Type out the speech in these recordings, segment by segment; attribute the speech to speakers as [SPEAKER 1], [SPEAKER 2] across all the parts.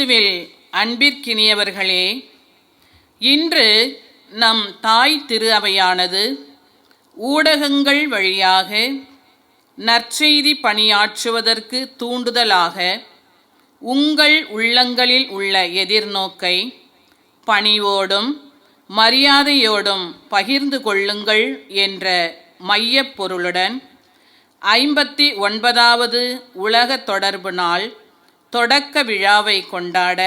[SPEAKER 1] கிறிஸ்துவில் அன்பிற்கினியவர்களே, இன்று நம் தாய் திரு அவையானது ஊடகங்கள் வழியாக நற்செய்தி பணியாற்றுவதற்கு தூண்டுதலாக உங்கள் உள்ளங்களில் உள்ள எதிர்நோக்கை பணிவோடும் மரியாதையோடும் பகிர்ந்து கொள்ளுங்கள் என்ற மையப் பொருளுடன் 59வது உலக தொடர்பு நாள் தொடக்க விழாவை கொண்டாட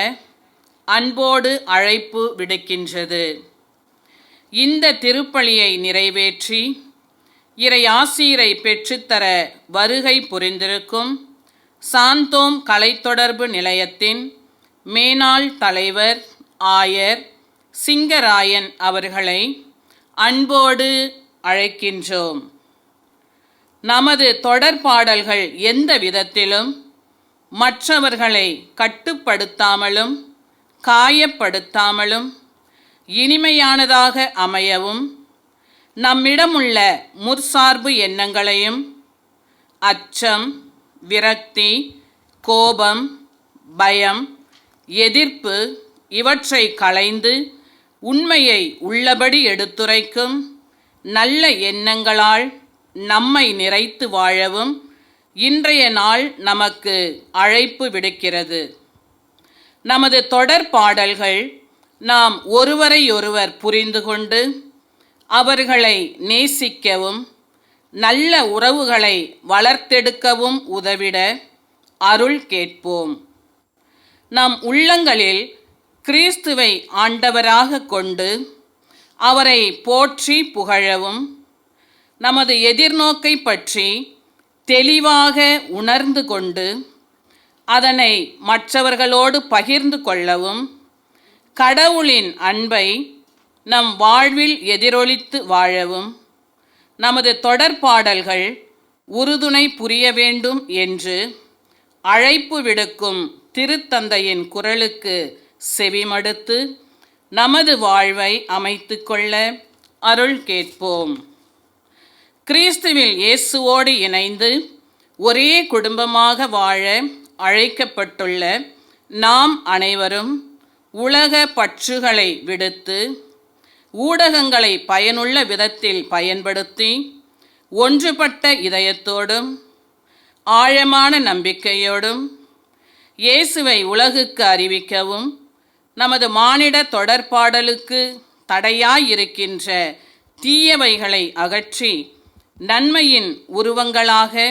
[SPEAKER 1] அன்போடு அழைப்பு விடுக்கின்றது. இந்த திருப்பலியை நிறைவேற்றி இறையாசீரை பெற்றுத்தர வருகை புரிந்திருக்கும் சாந்தோம் கலைத்தொடர்பு நிலையத்தின் மேனாள் தலைவர் ஆயர் சிங்கராயன் அவர்களை அன்போடு அழைக்கின்றோம். நமது தொடர்பாடல்கள் எந்த விதத்திலும் மற்றவர்களை கட்டுப்படுத்தாமலும் காயப்படுத்தாமலும் இனிமையானதாக அமையவும் நம்மிடமுள்ள முற்சார்பு எண்ணங்களையும் அச்சம், விரக்தி, கோபம், பயம், எதிர்ப்பு இவற்றை களைந்து உண்மையை உள்ளபடி எடுத்துரைக்கும் நல்ல எண்ணங்களால் நம்மை நிறைத்து வாழவும் இன்றைய நாள் நமக்கு அழைப்பு விடுக்கிறது. நமது தொடர்பாடல்கள் நாம் ஒருவரையொருவர் புரிந்து கொண்டு அவர்களை நேசிக்கவும் நல்ல உறவுகளை வளர்த்தெடுக்கவும் உதவிட அருள் கேட்போம். நம் உள்ளங்களில் கிறிஸ்துவை ஆண்டவராக கொண்டு அவரை போற்றி புகழவும் நமது எதிர்நோக்கை பற்றி தெளிவாக உணர்ந்து கொண்டு அதனை மற்றவர்களோடு பகிர்ந்து கொள்ளவும் கடவுளின் அன்பை நம் வாழ்வில் எதிரொலித்து வாழவும் நமது தொடர்பாடல்கள் உறுதுணை புரிய வேண்டும் என்று அழைப்பு விடுக்கும் திருத்தந்தையின் குரலுக்கு செவிமடுத்து நமது வாழ்வை அமைத்து கொள்ள அருள் கேட்போம். கிறிஸ்துவில் இயேசுவோடு இணைந்து ஒரே குடும்பமாக வாழ அழைக்கப்பட்டுள்ள நாம் அனைவரும் உலக பற்றுகளை விடுத்து ஊடகங்களை பயனுள்ள விதத்தில் பயன்படுத்தி ஒன்றுபட்ட இதயத்தோடும் ஆழமான நம்பிக்கையோடும் இயேசுவை உலகுக்கு அறிவிக்கவும் நமது மானிட தொடர்பாடலுக்கு தடையாயிருக்கின்ற தீயவைகளை அகற்றி நன்மையின் உருவங்களாக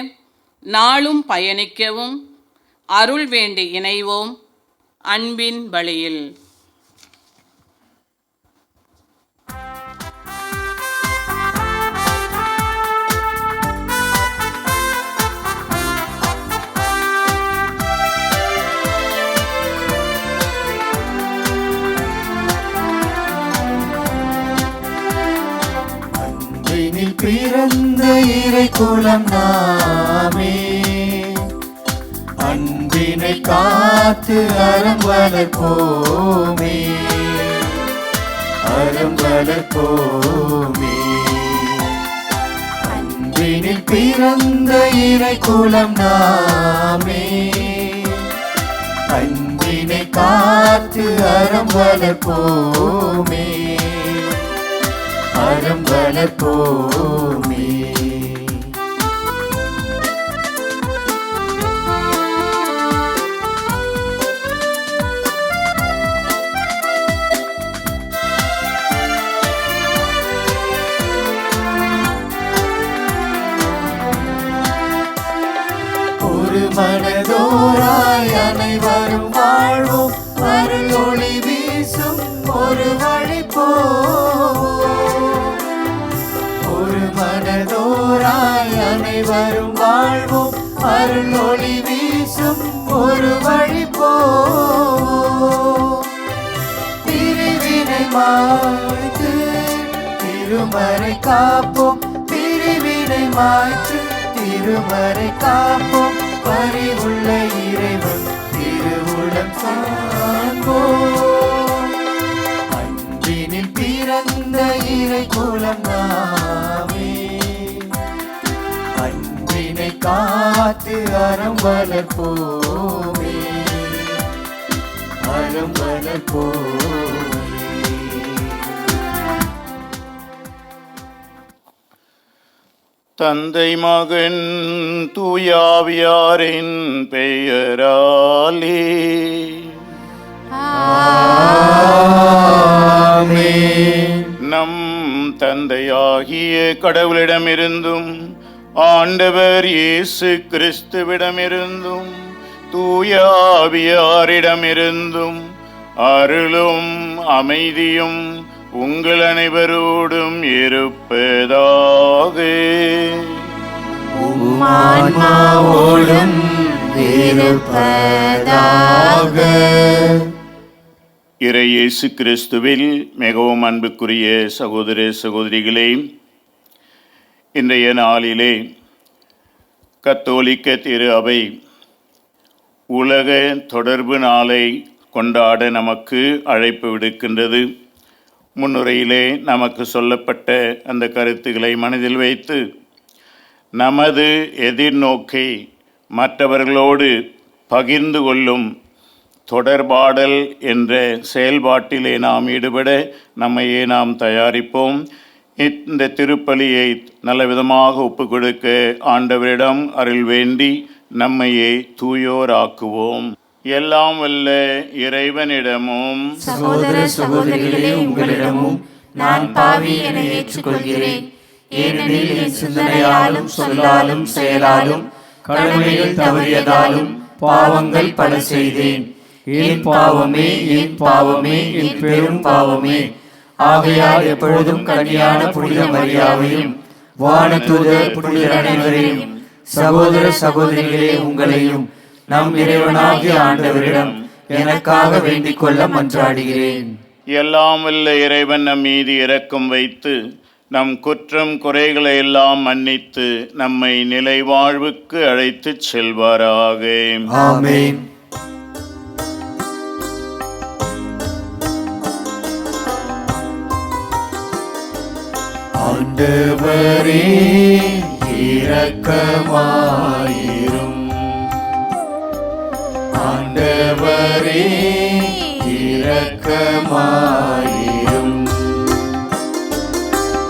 [SPEAKER 1] நாளும் பயணிக்கவும் அருள் வேண்டி இணைவோம் அன்பின் பலியில்.
[SPEAKER 2] பிறந்த இறை குலம் நாமே, அன்பினை காத்து அறம் வளர்ப்போமே, அறம் வளர்ப்போமே. அன்பினில் பிறந்த இறை குலம் நாமே, அன்பினை காத்து அறம் வளர்ப்போமே, அறம் வளர்ப்போமே. ஒரு மனதோராய் அனைவரும் வாழ்வோம், அருள் ஒளி வீசும் ஒரு வழி போவோம். ஒரு மனதோராய் அனைவரும் வாழ்வோம், அருள் ஒளி வீசும் ஒரு வழி போவோம். பிரிவினை மாய்த்து திருமறை காப்போம், பிரிவினை மாய்த்து திருமறை காப்போம். பரிவுள்ள இறைவன் திருவுளம் காண்போம். அன்பினில் பிறந்த இறை குலம் நாமே, அன்பினை காத்து அறம் வளர்ப்போமே, இளம் மலர் போலே.
[SPEAKER 3] தந்தை மகன் தூயாவியாரின் பெயராலே
[SPEAKER 2] ஆமென்.
[SPEAKER 3] நம் தந்தையாகிய கடவுளிடமிருந்தும் ஆண்டவர் இயேசு கிறிஸ்துவிடமிருந்தும் தூயாவியாரிடமிருந்தும் அருளும் அமைதியும் உங்கள் அனைவரோடும் இருப்பதாக.
[SPEAKER 2] ஆன்மாவோடும் இருப்பதாக.
[SPEAKER 3] இறை இயேசு கிறிஸ்துவில் மிகவும் அன்புக்குரிய சகோதர சகோதரிகளே, இன்றைய நாளிலே கத்தோலிக்க திரு அவை உலக தொடர்பு நாளை கொண்டாட நமக்கு அழைப்பு விடுக்கின்றது. முன்னுரையிலே நமக்கு சொல்லப்பட்ட அந்த கருத்துக்களை மனதில் வைத்து நமது எதிர்நோக்கை மற்றவர்களோடு பகிர்ந்து கொள்ளும் தொடர்பாடல் என்ற செயல்பாட்டிலே நாம் ஈடுபட நம்மையே நாம் தயாரிப்போம். இந்த திருப்பலியை நல்லவிதமாக ஒப்பு கொடுக்க ஆண்டவரிடம் அருள் வேண்டி நம்மையே தூயோராக்குவோம். எல்லாம் வல்ல இறைவனிடமும்
[SPEAKER 2] சகோதர சகோதரிகளே, உங்களிடமும் நான் பாவி என ஏற்றுக்கொள்கிறேன். ஏனெனில் என் சிந்தனையாலும் சொல்லாலும் செயலாலும் கடமைகள் தவறியதாலும் பாவங்கள் பல செய்தேன். என் பாவமே, என் பாவமே, என் பெரும் பாவமே. ஆகையால் எப்பொழுதும் கன்னியான புனித மரியாவையும் வானதூதர் புனிதர் அனைவரையும் சகோதர சகோதரிகளே உங்களையும் நம் இறைவனாகிய ஆண்டவரிடம் எனக்காக வேண்டிக் கொள்ள மன்றாடுகிறேன்.
[SPEAKER 3] எல்லாம் வல்ல இறைவன் நம் மீது இரக்கம் வைத்து நம் குற்றம் குறைகளை எல்லாம் மன்னித்து நம்மை நிலை வாழ்வுக்கு அழைத்துச் செல்வாராக.
[SPEAKER 2] ஆமென். ஆண்டவரே இரக்கமாயிரும். ஆண்டவரே இரக்கமாயிரும்.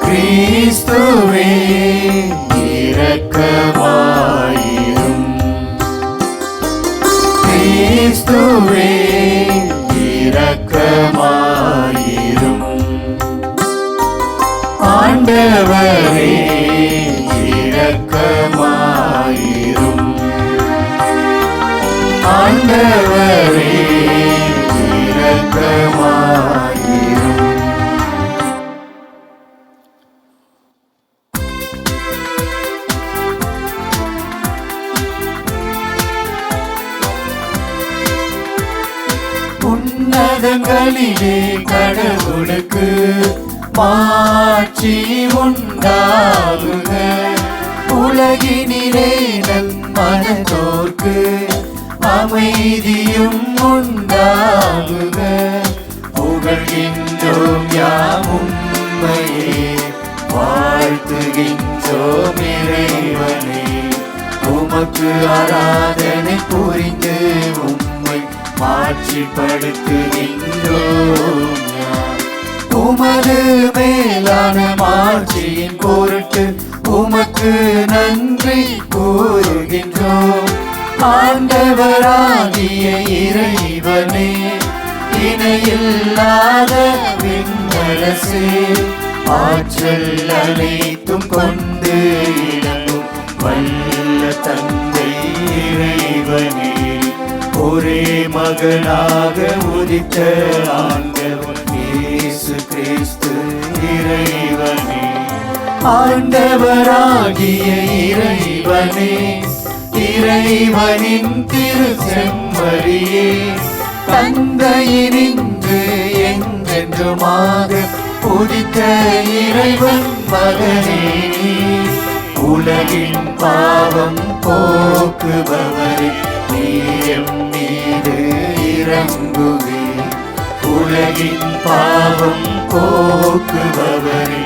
[SPEAKER 2] கிறிஸ்துவே இரக்கமாயிரும். கிறிஸ்துவே இரக்கமாயிரும். ஆண்டவரே இரக்கமாயிரும். ஆண்டவரே இரக்கமாயிரும். உன்னதங்களிலே கடவுளுக்கு மாட்சி உண்டாகுக. உலகினிலே நம் மனதோர்க்கு அமைதியும் உண்டாகுக. புகழ்கின்றோம் யாம் உம்மையே, வாழ்த்துகின்றோம் இறைவனே. உமக்கு ஆராதனை புரிந்து உம்மை மாட்சிப்படுத்துகின்றோம். உமது மேலான மாட்சியின் பொருட்டு உமக்கு நன்றி கூறுகின்றோம். ஆண்டவராகிய இறைவனே, இணையில்லாத விண்ணரசே, ஆற்றல் அனைத்தும் கொண்டு இளங்கும் வல்ல தந்தை இறைவனே, ஒரே மகனாக உதித்த ஆண்டவர் இயேசு கிறிஸ்து இறைவனே. ஆண்டவராகிய இறைவனே, இறைவனின் திரு செம்மறியே, தந்தையினின்று என்றென்றுமாக உதித்த இறைவன் மகனே, உலகின் பாவம் போக்குபவரே, நீர் மீது இறங்குவே. உலகின் பாவம் போக்குபவரே,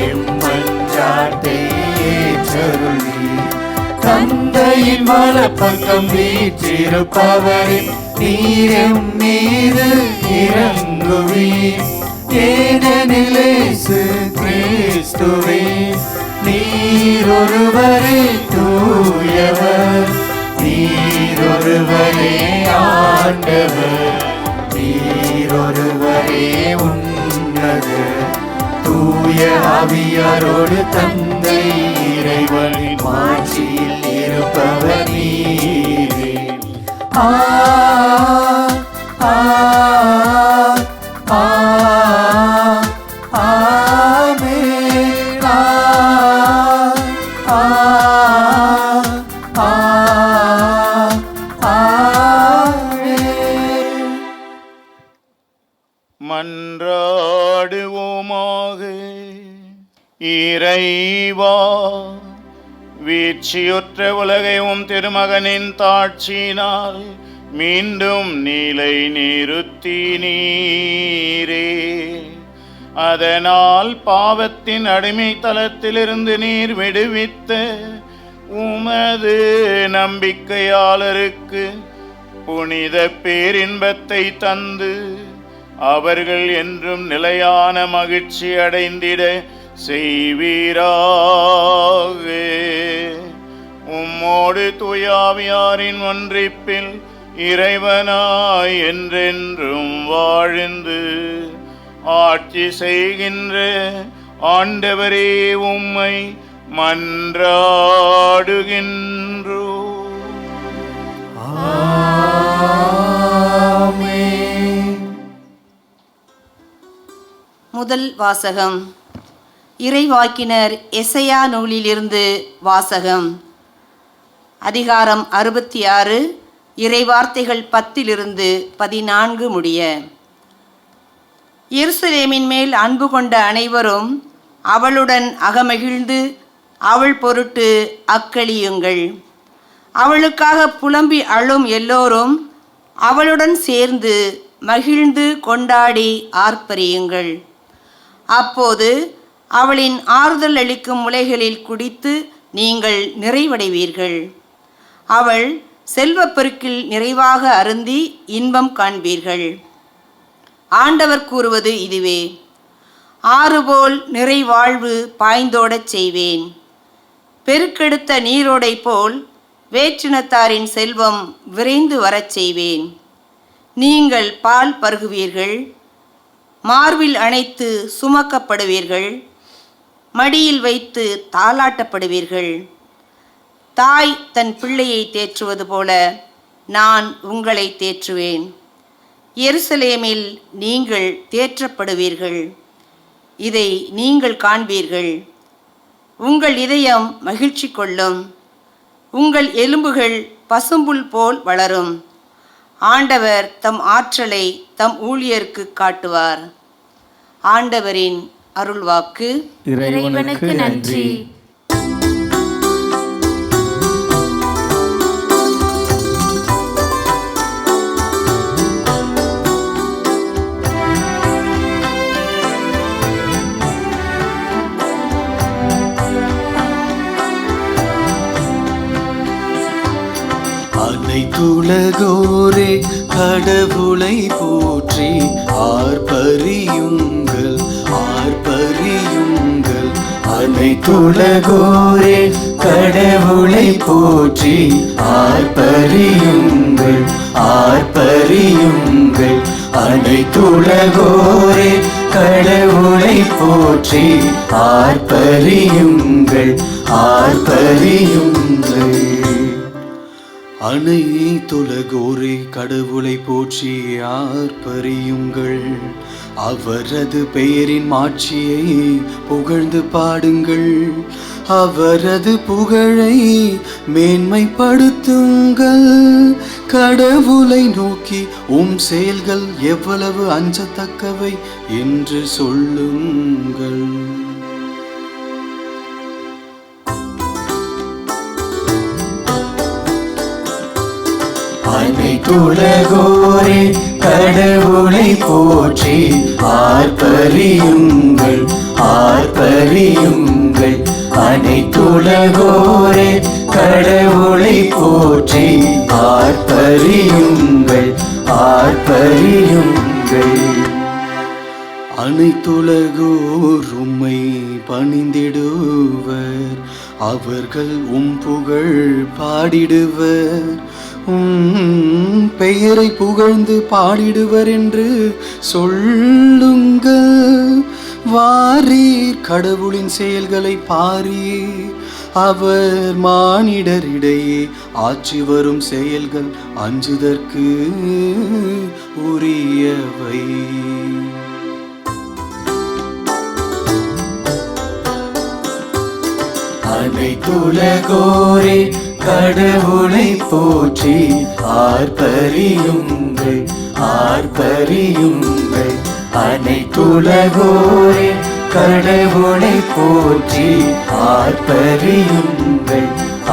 [SPEAKER 2] எம்மன்றாட்டை ஏற்றருளி. தந்தையின் வலப்பக்கம் வீற்றிருப்பவரே, நீரம் மீது இறங்குவீர். ஏனெனில் இயேசு கிறிஸ்துவே நீர் ஒருவரே தூயவர், நீர் ஒருவரே ஆண்டவர், நீர் ஒருவரே உன்னதர். தூய ஆவியாரோடு தந்தை இறைவனின் மாட்சியில் இருப்பவர் நீரே. ஆ ஆ ஆ ஆமென். ஆ ஆ ஆ ஆமென்.
[SPEAKER 3] மன்றாடுவோமாக. இறைவா, வீழ்ச்சியுற்ற உலகையும் திருமகனின் தாட்சியினால் மீண்டும் நிலை நிறுத்தினீரே. அதனால் பாவத்தின் அடிமைத்தளத்திலிருந்து நீர் விடுவித்த உமது நம்பிக்கையாளருக்கு புனித பேரின்பத்தை தந்து அவர்கள் என்றும் நிலையான மகிழ்ச்சி அடைந்திட செய்வீராக. உம்மோடு தூயாவியாரின் ஒன்றிப்பில் இறைவனாய் என்றென்றும் வாழ்ந்து ஆட்சி செய்கின்ற ஆண்டவரே உம்மை மன்றாடுகின்றோ.
[SPEAKER 2] ஆமென்.
[SPEAKER 4] முதல் வாசகம். இறைவாக்கினர் எசையா நூலிலிருந்து வாசகம். அதிகாரம் 66, இறைவார்த்தைகள் 10-14 முடிய. எருசலேமின் மேல் அன்பு கொண்ட அனைவரும் அவளுடன் அகமகிழ்ந்து அவள் பொருட்டு அக்களியுங்கள். அவளுக்காக புலம்பி அழும் எல்லோரும் அவளுடன் சேர்ந்து மகிழ்ந்து கொண்டாடி ஆர்ப்பரியுங்கள். அப்போது அவளின் ஆறுதல் அளிக்கும் முலைகளில் குடித்து நீங்கள் நிறைவடைவீர்கள். அவள் செல்வப்பெருக்கில் நிறைவாக அருந்தி இன்பம் காண்பீர்கள். ஆண்டவர் கூறுவது இதுவே: ஆறுபோல் நிறைவாழ்வு பாய்ந்தோடச் செய்வேன். பெருக்கெடுத்த நீரோடை போல் வேற்றினத்தாரின் செல்வம் விரைந்து வரச் செய்வேன். நீங்கள் பால் பருகுவீர்கள், மார்பில் அணைத்து சுமக்கப்படுவீர்கள், மடியில் வைத்து தாலாட்டப்படுவீர்கள். தாய் தன் பிள்ளையை தேற்றுவது போல நான் உங்களை தேற்றுவேன். எருசலேமில் நீங்கள் தேற்றப்படுவீர்கள். இதை நீங்கள் காண்பீர்கள். உங்கள் இதயம் மகிழ்ச்சி கொள்ளும். உங்கள் எலும்புகள் பசும்புல் போல் வளரும். ஆண்டவர் தம் ஆற்றலை தம் ஊழியருக்கு காட்டுவார். ஆண்டவரின் அருள்வாக்கு.
[SPEAKER 2] இறைவனுக்கு நன்றி. அனைத்துலகோரே கடவுளை போற்றி ஆர்ப்பரியுங்கள், ஆர்ப்பரியுங்கள். அனைத்துலகோரே கடவுளை போற்றி ஆர்ப்பரியுங்கள், ஆர்ப்பரியுங்கள். அனைத்துலகோரே கடவுளை போற்றி ஆர்ப்பரியுங்கள், ஆர்ப்பரியுங்கள். அனைத்துலகோரே கடவுளை போற்றி ஆர்ப்பரியுங்கள். அவரது பெயரின் மாட்சியை புகழ்ந்து பாடுங்கள். அவரது புகழை மேன்மைப்படுத்துங்கள். கடவுளை நோக்கி உம் செயல்கள் எவ்வளவு அஞ்சத்தக்கவை என்று சொல்லுங்கள். அனைத்துலகோரே கடவுளை போற்றி ஆர்ப்பரியுங்கள், ஆர்ப்பரியுங்கள். அனைத்துலகோரே கடவுளை போற்றி ஆர்ப்பரியுங்கள், ஆர்ப்பரியுங்கள். அனைத்துலகோர் உம்மை பணிந்திடுவர், அவர்கள் புகழ் பாடிடுவர். பெயரை புகழ்ந்து பாடிடுவர் என்று சொல்லுங்கள். வாரீர் கடவுளின் செயல்களை பாரீர், அவர் மானிடரிடையே ஆட்சி வரும் செயல்கள் அஞ்சுதற்கு உரியவை. அனைத்துலகோரே கடவுளை போற்றி ஆர்ப்பரியுங்கள், ஆர்ப்பரியுங்கள். அனைத்துலகோரே கடவுளை போற்றி ஆர்ப்பரியுங்கள்,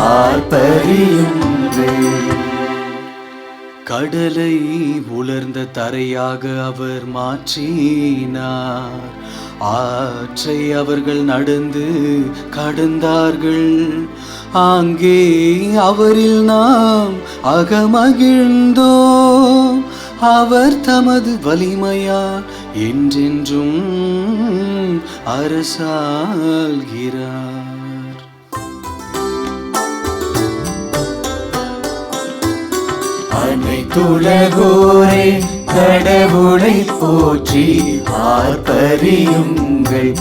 [SPEAKER 2] ஆர்ப்பரியுங்கள். கடலை உலர்ந்த தரையாக அவர் மாற்றினார், ஆற்றை அவர்கள் நடந்து கடந்தார்கள். அங்கே அவரில் நாம் அகமகிழ்ந்தோம், அவர் தமது வலிமையால் என்றென்றும் அரசாள்கிறார். அனைத்துலகோரே கடவுளை போற்றி ஆர்ப்பரியுங்கள்,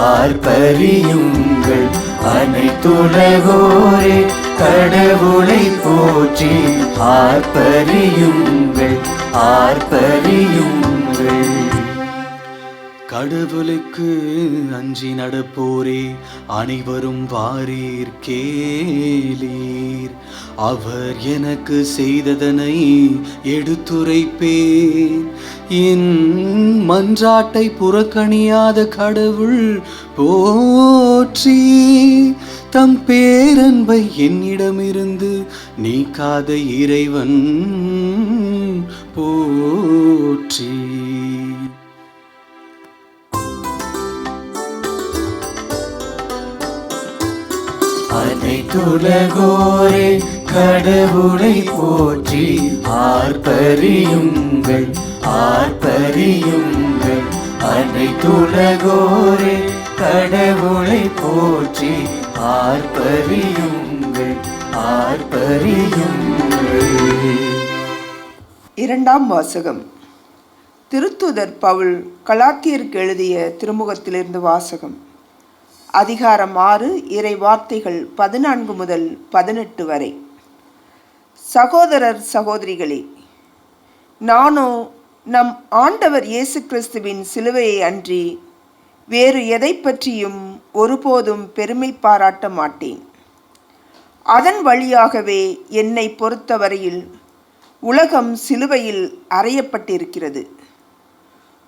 [SPEAKER 2] ஆர்ப்பரியுங்கள். அனைத்துலகோரே கடவுளை போற்றி ஆர்ப்பரியுங்கள், ஆர்ப்பரியுங்கள். கடவுளுக்கு அஞ்சி நடப்போரே அனைவரும் வாரீர் கேளீர், அவர் எனக்கு செய்ததனை எடுத்துரைப்பேன். என் மன்றாட்டை புறக்கணியாத கடவுள் போற்றி, தம் பேரன்பை என்னிடமிருந்து நீக்காத இறைவன் போற்றி. அனைத்துலகோரே கடவுளை போற்றி ஆர்ப்பரியுங்கள், ஆர்ப்பரியுங்கள். அனைத்துலகோரே கடவுளை போற்றி ஆர்ப்பரியுங்கள், ஆர்ப்பரியுங்கள்.
[SPEAKER 4] இரண்டாம் வாசகம். திருத்தூதர் பவுல் கலாத்தியருக்கு எழுதிய திருமுகத்திலிருந்து வாசகம். அதிகாரம் 6, இறை வார்த்தைகள் 14 முதல் 18 வரை. சகோதரர் சகோதரிகளே, நானோ நம் ஆண்டவர் இயேசு கிறிஸ்துவின் சிலுவையை அன்றி வேறு எதை பற்றியும் ஒருபோதும் பெருமை பாராட்ட மாட்டேன். அதன் வழியாகவே என்னை பொறுத்தவரையில் உலகம் சிலுவையில் அறையப்பட்டிருக்கிறது.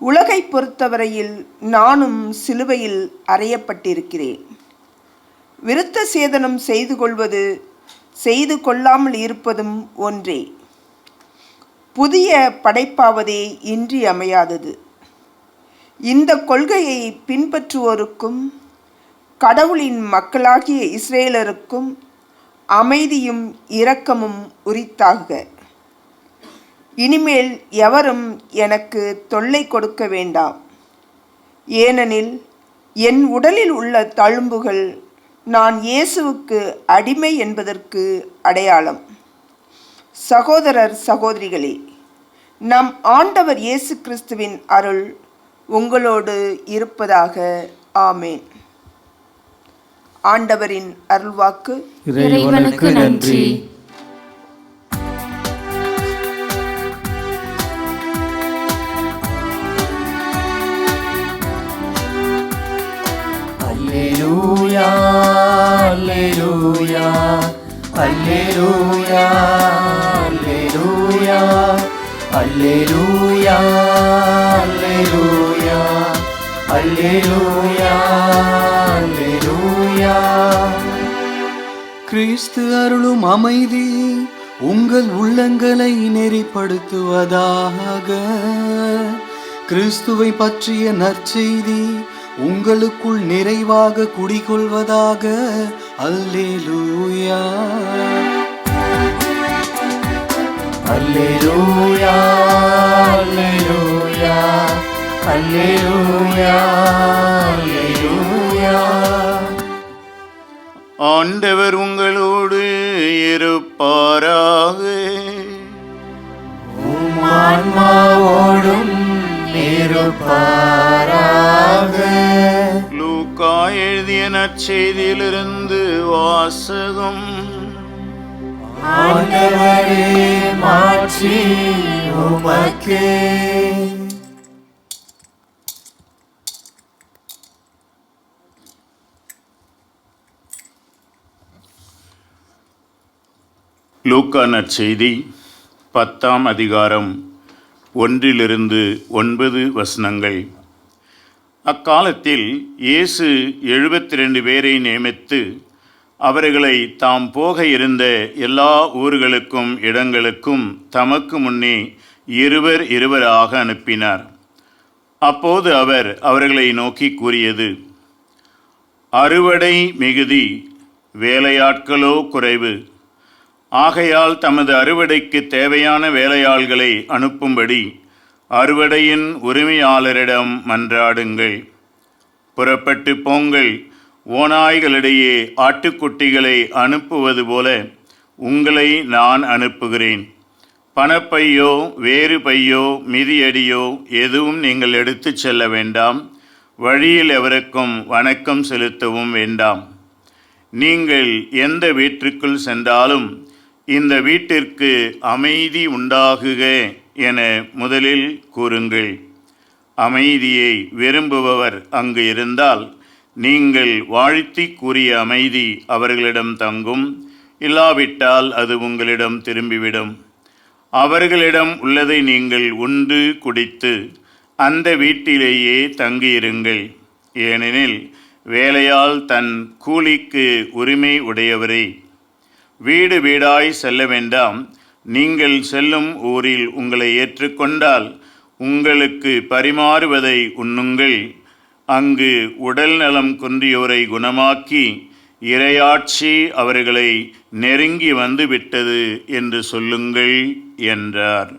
[SPEAKER 4] உலகை பொறுத்தவரையில் நானும் சிலுவையில் அறையப்பட்டிருக்கிறேன். விருத்த சேதனம் செய்து கொள்வது செய்து கொள்ளாமல் இருப்பதும் ஒன்றே. புதிய படைப்பாவதே இன்றியமையாதது. இந்த கொள்கையை பின்பற்றுவோருக்கும் கடவுளின் மக்களாகிய இஸ்ரேலருக்கும் அமைதியும் இரக்கமும் உரித்தாகுக. இனிமேல் எவரும் எனக்கு தொல்லை கொடுக்க வேண்டாம். ஏனெனில் என் உடலில் உள்ள தழும்புகள் நான் இயேசுவுக்கு அடிமை என்பதற்கு அடையாளம். சகோதரர் சகோதரிகளே, நம் ஆண்டவர் இயேசு கிறிஸ்துவின் அருள் உங்களோடு இருப்பதாக. ஆமேன். ஆண்டவரின் அருள்வாக்கு.
[SPEAKER 5] இறைவனுக்கு நன்றி.
[SPEAKER 2] அல்லேலூயா, அல்லேலூயா, அல்லேலூயா, அல்லேலூயா, அல்லேலூயா, அல்லேலூயா, அல்லேலூயா, அல்லேலூயா. கிறிஸ்து அருளும் அமைதி உங்கள் உள்ளங்களை நெறிப்படுத்துவதாக. கிறிஸ்துவை பற்றிய நற்செய்தி உங்களுக்குள் நிறைவாக குடிகொள்வதாக. அல்லேலூயா, அல்லேலூயா அல்லேலூயா அல்லேலூயா அல்லேலூயா.
[SPEAKER 3] ஆண்டவர் உங்களோடு இருப்பாராக.
[SPEAKER 2] உம் ஆன்மாவோடும் இருப்பாராக.
[SPEAKER 3] லூக்கா எழுதிய நற்செய்தியிலிருந்து வாசகம்.
[SPEAKER 2] ஆண்டவரே மாட்சி உமக்கே.
[SPEAKER 3] லூக்கா நற்செய்தி 10ஆம் அதிகாரம் 1-9 வசனங்கள். அக்காலத்தில் இயேசு 72 பேரை நியமித்து அவர்களை தாம் போக இருந்த எல்லா ஊர்களுக்கும் இடங்களுக்கும் தமக்கு முன்னே இருவராக அனுப்பினார். அப்போது அவர் அவர்களை நோக்கி கூறியது: அறுவடை மிகுதி, வேலையாட்களோ குறைவு. ஆகையால் தமது அறுவடைக்கு தேவையான வேலையாள்களை அனுப்பும்படி அறுவடையின் உரிமையாளரிடம் மன்றாடுங்கள். புறப்பட்டு போங்கள். ஓநாய்களிடையே ஆட்டுக்குட்டிகளை அனுப்புவது போல உங்களை நான் அனுப்புகிறேன். பணப்பையோ வேறு பையோ மிதியடியோ எதுவும் நீங்கள் எடுத்துச் செல்ல வேண்டாம். வழியில் எவருக்கும் வணக்கம் செலுத்தவும் வேண்டாம். நீங்கள் எந்த வீட்டிற்குள் சென்றாலும் இந்த வீட்டிற்கு அமைதி உண்டாகுக என முதலில் கூறுங்கள். அமைதியை விரும்புபவர் அங்கு இருந்தால் நீங்கள் வாழ்த்தி கூறிய அமைதி அவர்களிடம் தங்கும். இல்லாவிட்டால் அது உங்களிடம் திரும்பிவிடும். அவர்களிடம் உள்ளதை நீங்கள் உண்டு குடித்து அந்த வீட்டிலேயே தங்கியிருங்கள். ஏனெனில் வேலையால் தன் கூலிக்கு உரிமை உடையவரே. வீடு வீடாய் செல்ல வேண்டாம். நீங்கள் செல்லும் ஊரில் உங்களை ஏற்றுக்கொண்டால் உங்களுக்கு பரிமாறுவதை உண்ணுங்கள். அங்கு உடல் நலம் குன்றியோரை குணமாக்கி இறையாட்சி அவர்களை நெருங்கி வந்துவிட்டது என்று சொல்லுங்கள் என்றார்.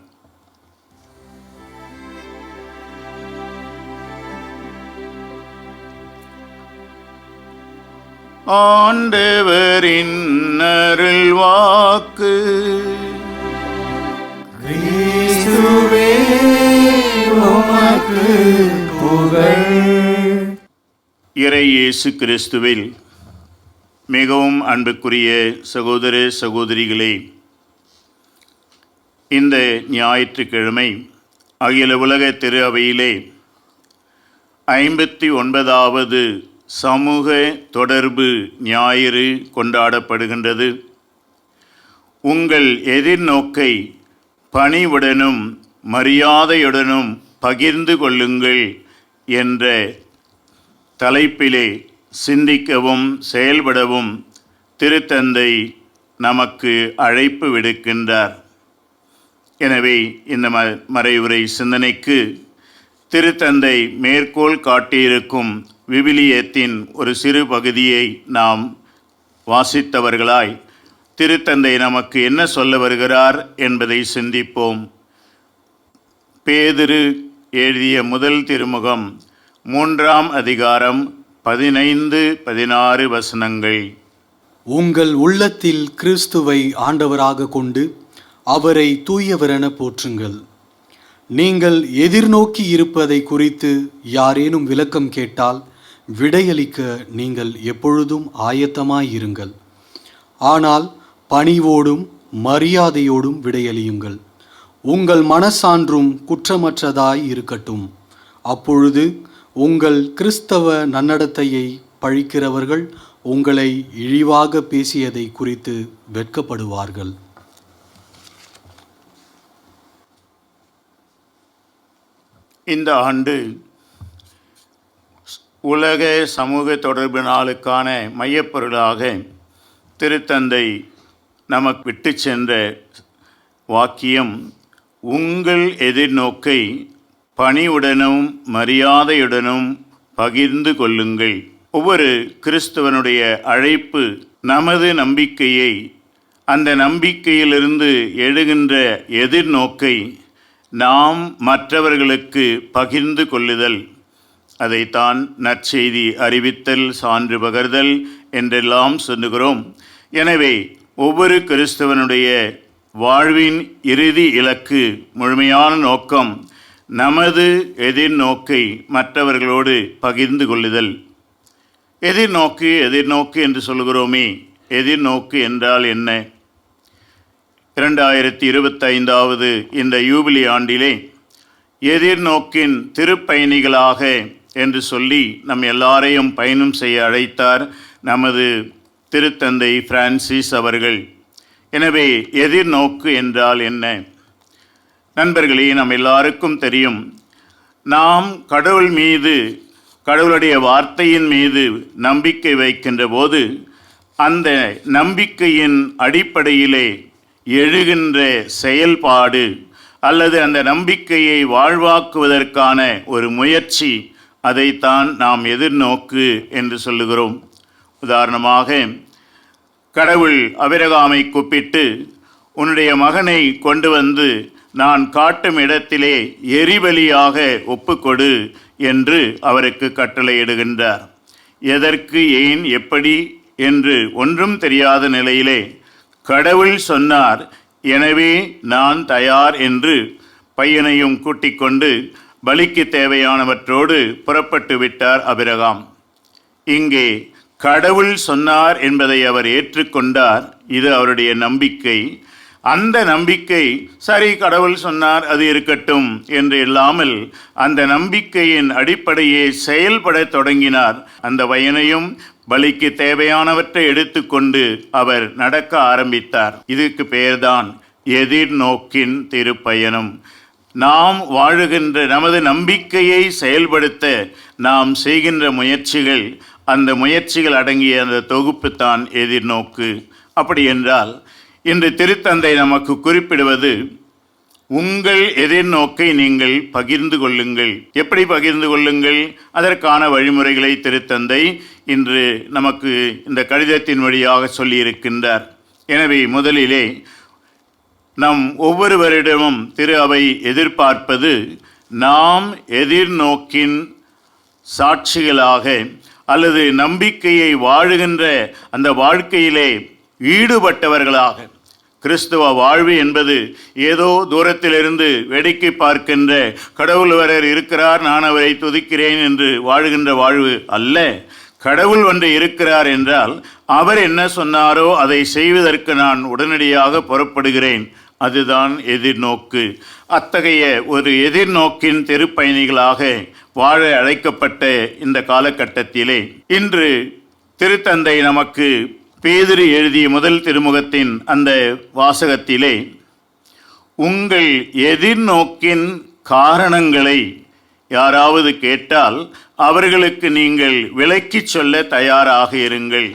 [SPEAKER 3] ஆண்டவரின் அருள்வாக்கு.
[SPEAKER 2] கிறிஸ்துவே உமக்கு புகழ்.
[SPEAKER 3] இறை இயேசு கிறிஸ்துவில் மிகவும் அன்புக்குரிய சகோதர சகோதரிகளே, இந்த ஞாயிற்றுக்கிழமை அகில உலக திரு அவையிலே 59வது சமூக தொடர்பு ஞாயிறு கொண்டாடப்படுகின்றது. உங்கள் எதிர்நோக்கை பணிவுடனும் மரியாதையுடனும் பகிர்ந்து கொள்ளுங்கள் என்ற தலைப்பிலே சிந்திக்கவும் செயல்படவும் திருத்தந்தை நமக்கு அழைப்பு விடுக்கின்றார். எனவே இந்த மறைவுரை சிந்தனைக்கு திருத்தந்தை மேற்கோள் காட்டியிருக்கும் விவிலியத்தின் ஒரு சிறு பகுதியை நாம் வாசித்தவர்களாய் திருத்தந்தை நமக்கு என்ன சொல்ல வருகிறார் என்பதை சிந்திப்போம். பேதுரு எழுதிய முதல் திருமுகம் 3ஆம் அதிகாரம் 15-16 வசனங்கள்.
[SPEAKER 2] உங்கள் உள்ளத்தில் கிறிஸ்துவை ஆண்டவராக கொண்டு அவரை தூயவரென போற்றுங்கள். நீங்கள் எதிர்நோக்கி இருப்பதை குறித்து யாரேனும் விளக்கம் கேட்டால் விடையளிக்க நீங்கள் எப்பொழுதும் ஆயத்தமாயிருங்கள். ஆனால் பணிவோடும் மரியாதையோடும் விடையளியுங்கள். உங்கள் மனசான்றும் குற்றமற்றதாய் இருக்கட்டும். அப்பொழுது உங்கள் கிறிஸ்தவ நன்னடத்தையை பழிக்கிறவர்கள் உங்களை இழிவாக பேசியதை குறித்து வெட்கப்படுவார்கள்.
[SPEAKER 3] இந்த ஆண்டு உலக சமூக தொடர்பு நாளுக்கான மையப்பொருளாக திருத்தந்தை நமக்கு விட்டு சென்ற வாக்கியம், உங்கள் எதிர்நோக்கை பணிவுடனும் மரியாதையுடனும் பகிர்ந்து கொள்ளுங்கள். ஒவ்வொரு கிறிஸ்தவனுடைய அழைப்பு நமது நம்பிக்கையை அந்த நம்பிக்கையிலிருந்து எழுகின்ற எதிர்நோக்கை நாம் மற்றவர்களுக்கு பகிர்ந்து கொள்ளுதல், அதைத்தான் நற்செய்தி அறிவித்தல், சான்று பகர்தல் என்றெல்லாம் சொல்லுகிறோம். எனவே ஒவ்வொரு கிறிஸ்தவனுடைய வாழ்வின் இறுதி இலக்கு, முழுமையான நோக்கம் நமது எதிர்நோக்கை மற்றவர்களோடு பகிர்ந்து கொள்ளுதல். எதிர்நோக்கு என்று சொல்கிறோமே, எதிர்நோக்கு என்றால் என்ன? 2025 இந்த யூபிலி ஆண்டிலே எதிர்நோக்கின் திருப்பயணிகளாக என்று சொல்லி நம் எல்லாரையும் பயணம் செய்ய அழைத்தார் நமது திருத்தந்தை பிரான்சிஸ் அவர்கள். எனவே எதிர்நோக்கு என்றால் என்ன? நண்பர்களே, நம் எல்லாருக்கும் தெரியும், நாம் கடவுள் மீது, கடவுளுடைய வார்த்தையின் மீது நம்பிக்கை வைக்கின்ற போது அந்த நம்பிக்கையின் அடிப்படையிலே எழுகின்ற செயல்பாடு அல்லது அந்த நம்பிக்கையை வாழ்வாக்குவதற்கான ஒரு முயற்சி, அதைத்தான் நாம் எதிர்நோக்கு என்று சொல்லுகிறோம். உதாரணமாக, கடவுள் ஆபிரகாமை கூப்பிட்டு, உன்னுடைய மகனை கொண்டு வந்து நான் காட்டும் இடத்திலே எரிபலியாக ஒப்புக்கொடு என்று அவருக்கு கட்டளையிடுகின்றார். எதற்கு, ஏன், எப்படி என்று ஒன்றும் தெரியாத நிலையிலே கடவுள் சொன்னார், எனவே நான் தயார் என்று பையனையும் கூட்டிக் கொண்டு பலிக்கு தேவையானவற்றோடு புறப்பட்டு விட்டார் ஆபிரகாம். இங்கே கடவுள் சொன்னார் என்பதை அவர் ஏற்றுக்கொண்டார். இது அவருடைய நம்பிக்கை. அந்த நம்பிக்கை, சரி கடவுள் சொன்னார் அது இருக்கட்டும் என்று இல்லாமல் அந்த நம்பிக்கையின் அடிப்படையே செயல்பட தொடங்கினார். அந்த பையனையும் பலிக்கு தேவையானவற்றை எடுத்துக்கொண்டு அவர் நடக்க ஆரம்பித்தார். இதுக்கு பெயர்தான் எதிர்நோக்கின் திருப்பயணம். நாம் வாழுகின்ற நமது நம்பிக்கையை செயல்படுத்த நாம் செய்கின்ற முயற்சிகள், அந்த முயற்சிகள் அடங்கிய அந்த தொகுப்பு தான் எதிர்நோக்கு. அப்படி என்றால் இன்று திருத்தந்தை நமக்கு குறிப்பிடுவது, உங்கள் எதிர்நோக்கை நீங்கள் பகிர்ந்து கொள்ளுங்கள். எப்படி பகிர்ந்து கொள்ளுங்கள்? அதற்கான வழிமுறைகளை திருத்தந்தை இன்று நமக்கு இந்த கடிதத்தின் வழியாக சொல்லியிருக்கின்றார். எனவே முதலிலே நம் ஒவ்வொருவரிடமும் திரு அவை எதிர்பார்ப்பது, நாம் எதிர்நோக்கின் சாட்சிகளாக அல்லது நம்பிக்கையை வாழுகின்ற அந்த வாழ்க்கையிலே ஈடுபட்டவர்களாக. கிறிஸ்துவ வாழ்வு என்பது ஏதோ தூரத்திலிருந்து வேடிக்கை பார்க்கின்ற, கடவுள் வரர் இருக்கிறார் நான் அவரை துதிக்கிறேன் என்று வாழுகின்ற வாழ்வு அல்ல. கடவுள் ஒன்று இருக்கிறார் என்றால் அவர் என்ன சொன்னாரோ அதை செய்வதற்கு நான் உடனடியாக புறப்படுகிறேன். அதுதான் எதிர்நோக்கு. அத்தகைய ஒரு எதிர்நோக்கின் திருப்பயணிகளாக வாழ அழைக்கப்பட்ட இந்த காலகட்டத்திலே இன்று திருத்தந்தை நமக்கு பேதுரு எழுதிய முதல் திருமுகத்தின் அந்த வாசகத்திலே, உங்கள் எதிர்நோக்கின் காரணங்களை யாராவது கேட்டால் அவர்களுக்கு நீங்கள் விளக்கிச் சொல்ல தயாராக இருங்கள்.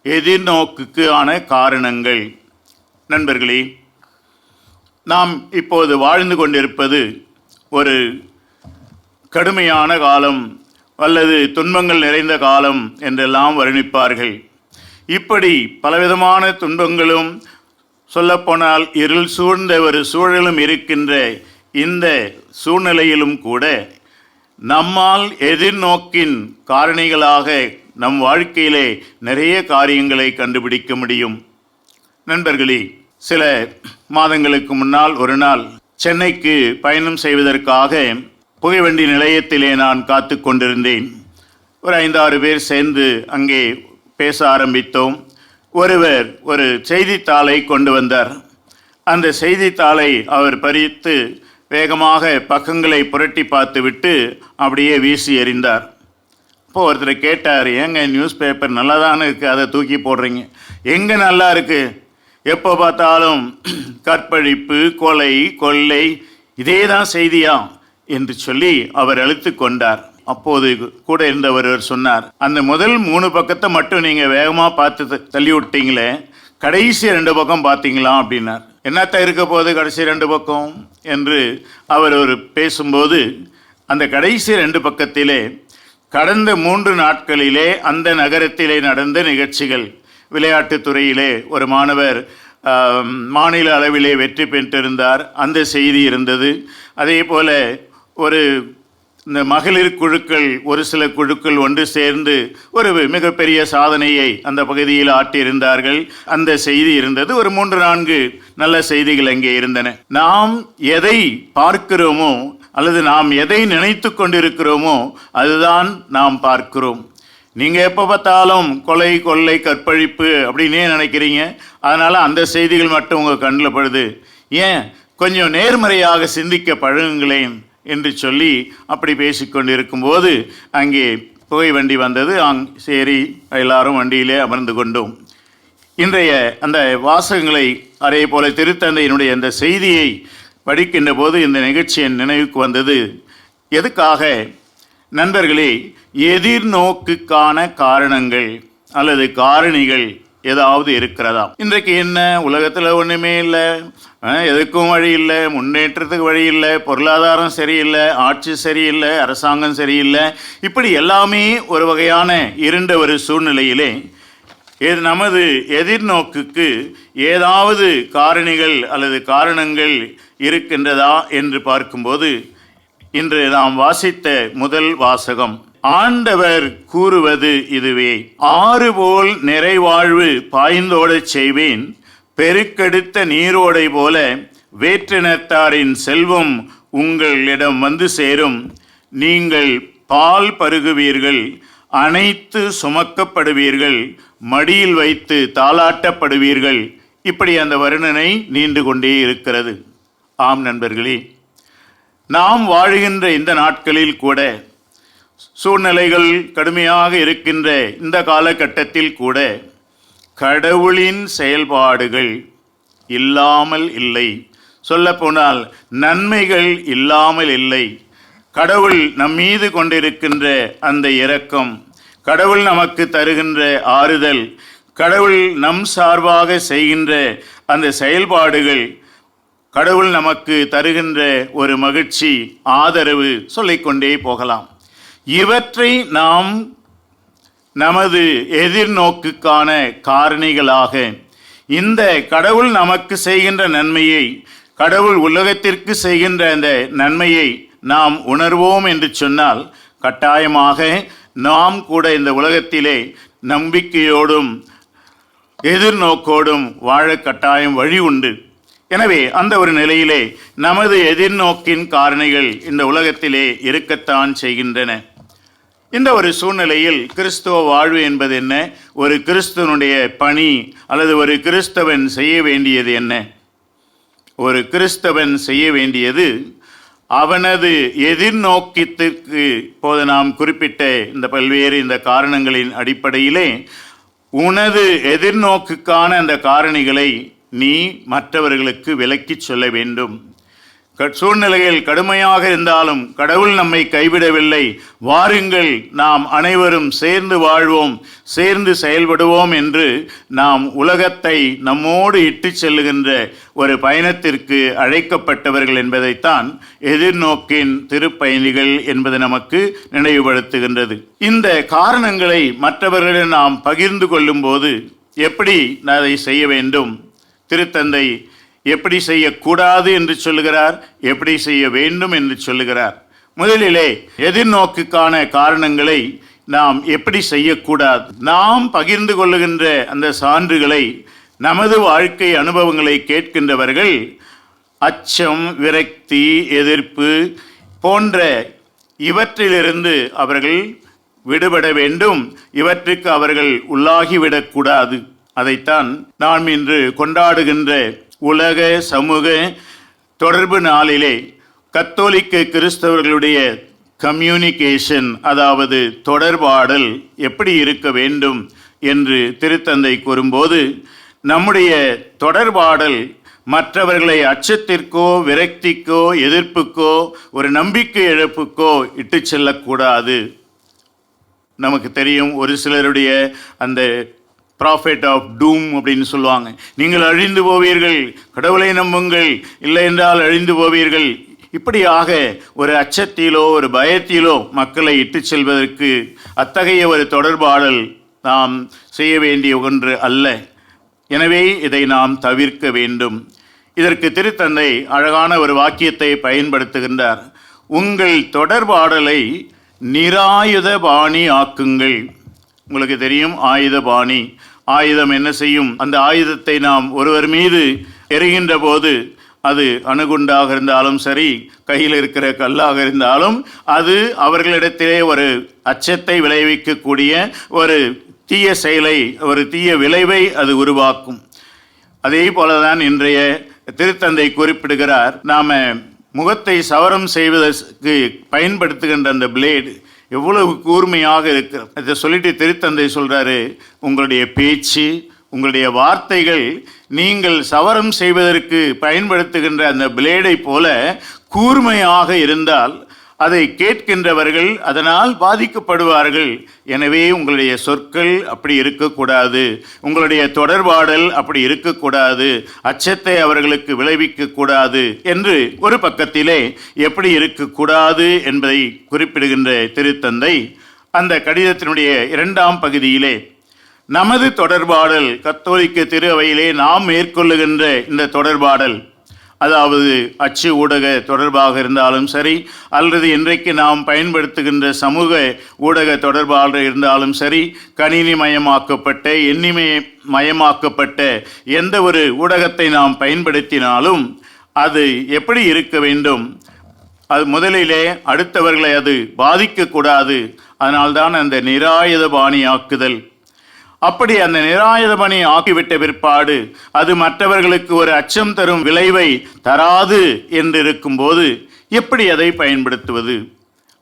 [SPEAKER 3] எதிர்நோக்குக்கு ஆன காரணங்கள். நண்பர்களே, நாம் இப்போது வாழ்ந்து கொண்டிருப்பது ஒரு கடுமையான காலம் அல்லது துன்பங்கள் நிறைந்த காலம் என்றெல்லாம் வர்ணிப்பார்கள். இப்படி பலவிதமான துன்பங்களும் சொல்லப்போனால் இருள் சூழ்ந்த ஒரு சூழலும் இருக்கின்ற இந்த சூழ்நிலையிலும் கூட நம்மால் எதிர்நோக்கின் காரணிகளாக நம் வாழ்க்கையிலே நிறைய காரியங்களை கண்டுபிடிக்க முடியும். நண்பர்களே, சில மாதங்களுக்கு முன்னால் ஒரு நாள் சென்னைக்கு பயணம் செய்வதற்காக புகைவண்டி நிலையத்திலே நான் காத்து கொண்டிருந்தேன். ஒரு 5-6 பேர் சேர்ந்து அங்கே பேச ஆரம்பித்தோம். ஒருவர் ஒரு செய்தித்தாளை கொண்டு வந்தார். அந்த செய்தித்தாளை அவர் பறித்து வேகமாக பக்கங்களை புரட்டி பார்த்துவிட்டு அப்படியே வீசி எறிந்தார். அப்போது ஒருத்தர் கேட்டார், ஏங்க நியூஸ் பேப்பர் நல்லா தானே இருக்குது, அதை தூக்கி போடுறீங்க? எங்கே நல்லா இருக்குது? எப்போ பார்த்தாலும் கற்பழிப்பு, கொலை, கொள்ளை, இதே தான் செய்தியா என்று சொல்லி அவர் அழுத்து கொண்டார். அப்போது கூட இருந்தவர் சொன்னார், அந்த முதல் 3 பக்கத்தை மட்டும் நீங்கள் வேகமாக பார்த்து தள்ளி விட்டீங்களே, கடைசி 2 பக்கம் பார்த்தீங்களா அப்படின்னார். என்னத்த இருக்க போது கடைசி 2 பக்கம் என்று அவர் பேசும்போது, அந்த கடைசி 2 பக்கத்திலே கடந்த 3 நாட்களிலே அந்த நகரத்திலே நடந்த நிகழ்ச்சிகள், விளையாட்டுத் துறையிலே ஒரு மாணவர் மாநில அளவிலே வெற்றி பெற்றிருந்தார். அந்த செய்தி இருந்தது. அதே போல் இந்த மகளிர் குழுக்கள், ஒரு சில குழுக்கள் ஒன்று சேர்ந்து ஒரு மிகப்பெரிய சாதனையை அந்த பகுதியில் ஆட்டியிருந்தார்கள். அந்த செய்தி இருந்தது. ஒரு 3-4 நல்ல செய்திகள் அங்கே இருந்தன. நாம் எதை பார்க்கிறோமோ அல்லது நாம் எதை நினைத்து கொண்டிருக்கிறோமோ அதுதான் நாம் பார்க்கிறோம். நீங்கள் எப்போ பார்த்தாலும் கொலை, கொள்ளை, கற்பழிப்பு அப்படின்னே நினைக்கிறீங்க. அதனால் அந்த செய்திகள் மட்டும் உங்கள் கண்ணில் படுது. ஏன் கொஞ்சம் நேர்மறையாக சிந்திக்க பழகுங்களேன் என்று சொல்லி அப்படி பேசிக்கொண்டு இருக்கும்போது அங்கே புகை வண்டி வந்தது. சரி, எல்லாரும் வண்டியிலே அமர்ந்து கொண்டோம். இன்றைய அந்த வாசகங்களை, அதே போல திருத்தந்தையினுடைய அந்த செய்தியை படிக்கின்ற போது இந்த நிகழ்ச்சி என் நினைவுக்கு வந்தது. எதுக்காக? நண்பர்களே, எதிர்நோக்குக்கான காரணங்கள் அல்லது காரணிகள் ஏதாவது இருக்கிறதா? இன்றைக்கு என்ன, உலகத்தில் ஒன்றுமே இல்லை, எதுக்கும் வழி இல்லை, முன்னேற்றத்துக்கு வழி இல்லை, பொருளாதாரம் சரியில்லை, ஆட்சி சரியில்லை, அரசாங்கம் சரியில்லை, இப்படி எல்லாமே ஒரு வகையான இருண்ட ஒரு சூழ்நிலையிலே நமது எதிர்நோக்குக்கு ஏதாவது காரணிகள் அல்லது காரணங்கள் இருக்கின்றதா என்று பார்க்கும்போது இன்று நாம் வாசித்த முதல் வாசகம், ஆண்டவர் கூறுவது இதுவே: ஆறு போல் நிறைவாழ்வு பாய்ந்தோடச் செய்வேன், பெருக்கெடுத்த நீரோடை போல வேற்றினத்தாரின் செல்வம் உங்களிடம் வந்து சேரும், நீங்கள் பால் பருகுவீர்கள், அனைத்து சுமக்கப்படுவீர்கள், மடியில் வைத்து தாளாட்டப்படுவீர்கள். இப்படி அந்த வர்ணனை நீண்டு கொண்டே இருக்கிறது. ஆம் நண்பர்களே, நாம் வாழுகின்ற இந்த நாட்களில் கூட, சூழ்நிலைகள் கடுமையாக இருக்கின்ற இந்த காலகட்டத்தில் கூட கடவுளின் செயல்பாடுகள் இல்லாமல் இல்லை. சொல்லப்போனால் நன்மைகள் இல்லாமல் இல்லை. கடவுள் நம் மீது கொண்டிருக்கின்ற அந்த இரக்கம், கடவுள் நமக்கு தருகின்ற ஆறுதல், கடவுள் நம் சார்பாக செய்கின்ற அந்த செயல்பாடுகள், கடவுள் நமக்கு தருகின்ற ஒரு மகிழ்ச்சி, ஆதரவு, சொல்லிக்கொண்டே போகலாம். இவற்றை நாம் நமது எதிர்நோக்குக்கான காரணிகளாக, இந்த கடவுள் நமக்கு செய்கின்ற நன்மையை, கடவுள் உலகத்திற்கு செய்கின்ற அந்த நன்மையை நாம் உணர்வோம் என்று சொன்னால், கட்டாயமாக நாம் கூட இந்த உலகத்திலே நம்பிக்கையோடும் எதிர்நோக்கோடும் வாழ கட்டாயம் வழி உண்டு. எனவே அந்த ஒரு நிலையிலே நமது எதிர்நோக்கின் காரணிகள் இந்த உலகத்திலே இருக்கத்தான் செய்கின்றன. இந்த ஒரு சூழ்நிலையில் கிறிஸ்துவ வாழ்வு என்பது என்ன? ஒரு கிறிஸ்துவனுடைய பணி அல்லது ஒரு கிறிஸ்தவன் செய்ய வேண்டியது என்ன? ஒரு கிறிஸ்தவன் செய்ய வேண்டியது அவனது எதிர்நோக்கத்திற்கு, இப்போது நாம் குறிப்பிட்ட இந்த பல்வேறு இந்த காரணங்களின் அடிப்படையிலே உனது எதிர்நோக்குக்கான அந்த காரணிகளை நீ மற்றவர்களுக்கு விளக்கிச் சொல்ல வேண்டும். சூழ்நிலைகள் கடுமையாக இருந்தாலும் கடவுள் நம்மை கைவிடவில்லை, வாருங்கள் நாம் அனைவரும் சேர்ந்து வாழ்வோம், சேர்ந்து செயல்படுவோம் என்று நாம் உலகத்தை நம்மோடு இட்டு செல்லுகின்ற ஒரு பயணத்திற்கு அழைக்கப்பட்டவர்கள் என்பதைத்தான் எதிர்நோக்கின் திருப்பயணிகள் என்பது நமக்கு நினைவுபடுத்துகின்றது. இந்த காரணங்களை மற்றவர்களிடம் நாம் பகிர்ந்து கொள்ளும் போது எப்படி அதை செய்ய வேண்டும்? திருத்தந்தை எப்படி செய்யக்கூடாது என்று சொல்லுகிறார், எப்படி செய்ய வேண்டும் என்று சொல்லுகிறார். முதலிலே எதிர்நோக்குக்கான காரணங்களை நாம் எப்படி செய்யக்கூடாது, நாம் பகிர்ந்து கொள்ளுகின்ற அந்த சான்றுகளை, நமது வாழ்க்கை அனுபவங்களை கேட்கின்றவர்கள் அச்சம், விரக்தி, எதிர்ப்பு போன்ற இவற்றிலிருந்து அவர்கள் விடுபட வேண்டும். இவற்றுக்கு அவர்கள் உள்ளாகிவிடக்கூடாது. அதைத்தான் நாம் இன்று கொண்டாடுகின்ற உலக சமூக தொடர்பு நாளிலே கத்தோலிக்க கிறிஸ்தவர்களுடைய கம்யூனிகேஷன், அதாவது தொடர்பாடல் எப்படி இருக்க வேண்டும் என்று திருத்தந்தை கூறும்போது, நம்முடைய தொடர்பாடல் மற்றவர்களை அச்சத்திற்கோ, விரக்திக்கோ, எதிர்ப்புக்கோ, ஒரு நம்பிக்கை இழப்புக்கோ இட்டு செல்லக்கூடாது. நமக்கு தெரியும், ஒரு சிலருடைய அந்த ப்ராஃபெட் ஆஃப் டூம் அப்படின்னு சொல்லுவாங்க. நீங்கள் அழிந்து போவீர்கள், கடவுளை நம்புங்கள், இல்லை என்றால் அழிந்து போவீர்கள். இப்படியாக ஒரு அச்சத்திலோ ஒரு பயத்திலோ மக்களை இட்டு செல்வதற்கு அத்தகைய ஒரு தொடர்பாடல் நாம் செய்ய வேண்டிய ஒன்று அல்ல. எனவே இதை நாம் தவிர்க்க வேண்டும். இதற்கு திருத்தந்தை அழகான ஒரு வாக்கியத்தை பயன்படுத்துகின்றார். உங்கள் தொடர்பாடலை நிராயுத பாணி ஆக்குங்கள். உங்களுக்கு தெரியும், ஆயுதபாணி. ஆயுதம் என்ன செய்யும்? அந்த ஆயுதத்தை நாம் ஒருவர் மீது எறிகின்ற போது, அது அணுகுண்டாக இருந்தாலும் சரி, கையில் இருக்கிற கல்லாக இருந்தாலும், அது அவர்களிடத்திலே ஒரு அச்சத்தை விளைவிக்கக்கூடிய ஒரு தீய செயலை, ஒரு தீய விளைவை அது உருவாக்கும். அதே போலதான் இன்றைய திருத்தந்தை குறிப்பிடுகிறார், நாம முகத்தை சவரம் செய்வதற்கு பயன்படுத்துகின்ற அந்த பிளேடு எவ்வளவு கூர்மையாக இருக்கிறது. அதை சொல்லிட்டு திருத்தந்தை சொல்றாரு, உங்களுடைய பேச்சு, உங்களுடைய வார்த்தைகள் நீங்கள் சவரம் செய்வதற்கு பயன்படுத்துகின்ற அந்த பிளேடை போல கூர்மையாக இருந்தால் அதை கேட்கின்றவர்கள் அதனால் பாதிக்கப்படுவார்கள். எனவே உங்களுடைய சொற்கள் அப்படி இருக்கக்கூடாது, உங்களுடைய தொடர்பாடல் அப்படி இருக்கக்கூடாது, அச்சத்தை அவர்களுக்கு விளைவிக்கக்கூடாது என்று ஒரு பக்கத்திலே எப்படி இருக்கக்கூடாது என்பதை குறிப்பிடுகின்ற திருத்தந்தை அந்த கடிதத்தினுடைய 2ஆம் பகுதியிலே நமது தொடர்பாடல், கத்தோலிக்க திரு அவையிலே நாம் மேற்கொள்ளுகின்ற இந்த தொடர்பாடல், அதாவது அச்சு ஊடக தொடர்பாக இருந்தாலும் சரி, அல்லது இன்றைக்கு நாம் பயன்படுத்துகின்ற சமூக ஊடக தொடர்பாக இருந்தாலும் சரி, கணினி மயமாக்கப்பட்ட, எண்ணிமை மயமாக்கப்பட்ட எந்த ஒரு ஊடகத்தை நாம் பயன்படுத்தினாலும் அது எப்படி இருக்க வேண்டும்? அது முதலிலே அடுத்தவர்களை அது பாதிக்கக்கூடாது. அதனால்தான் அந்த நிராயுத பாணியாக்குதல். அப்படி அந்த நிராயுதபாணி ஆக்கிவிட்ட பிற்பாடு அது மற்றவர்களுக்கு ஒரு அச்சம் தரும் விளைவை தராது என்று இருக்கும்போது எப்படி அதை பயன்படுத்துவது?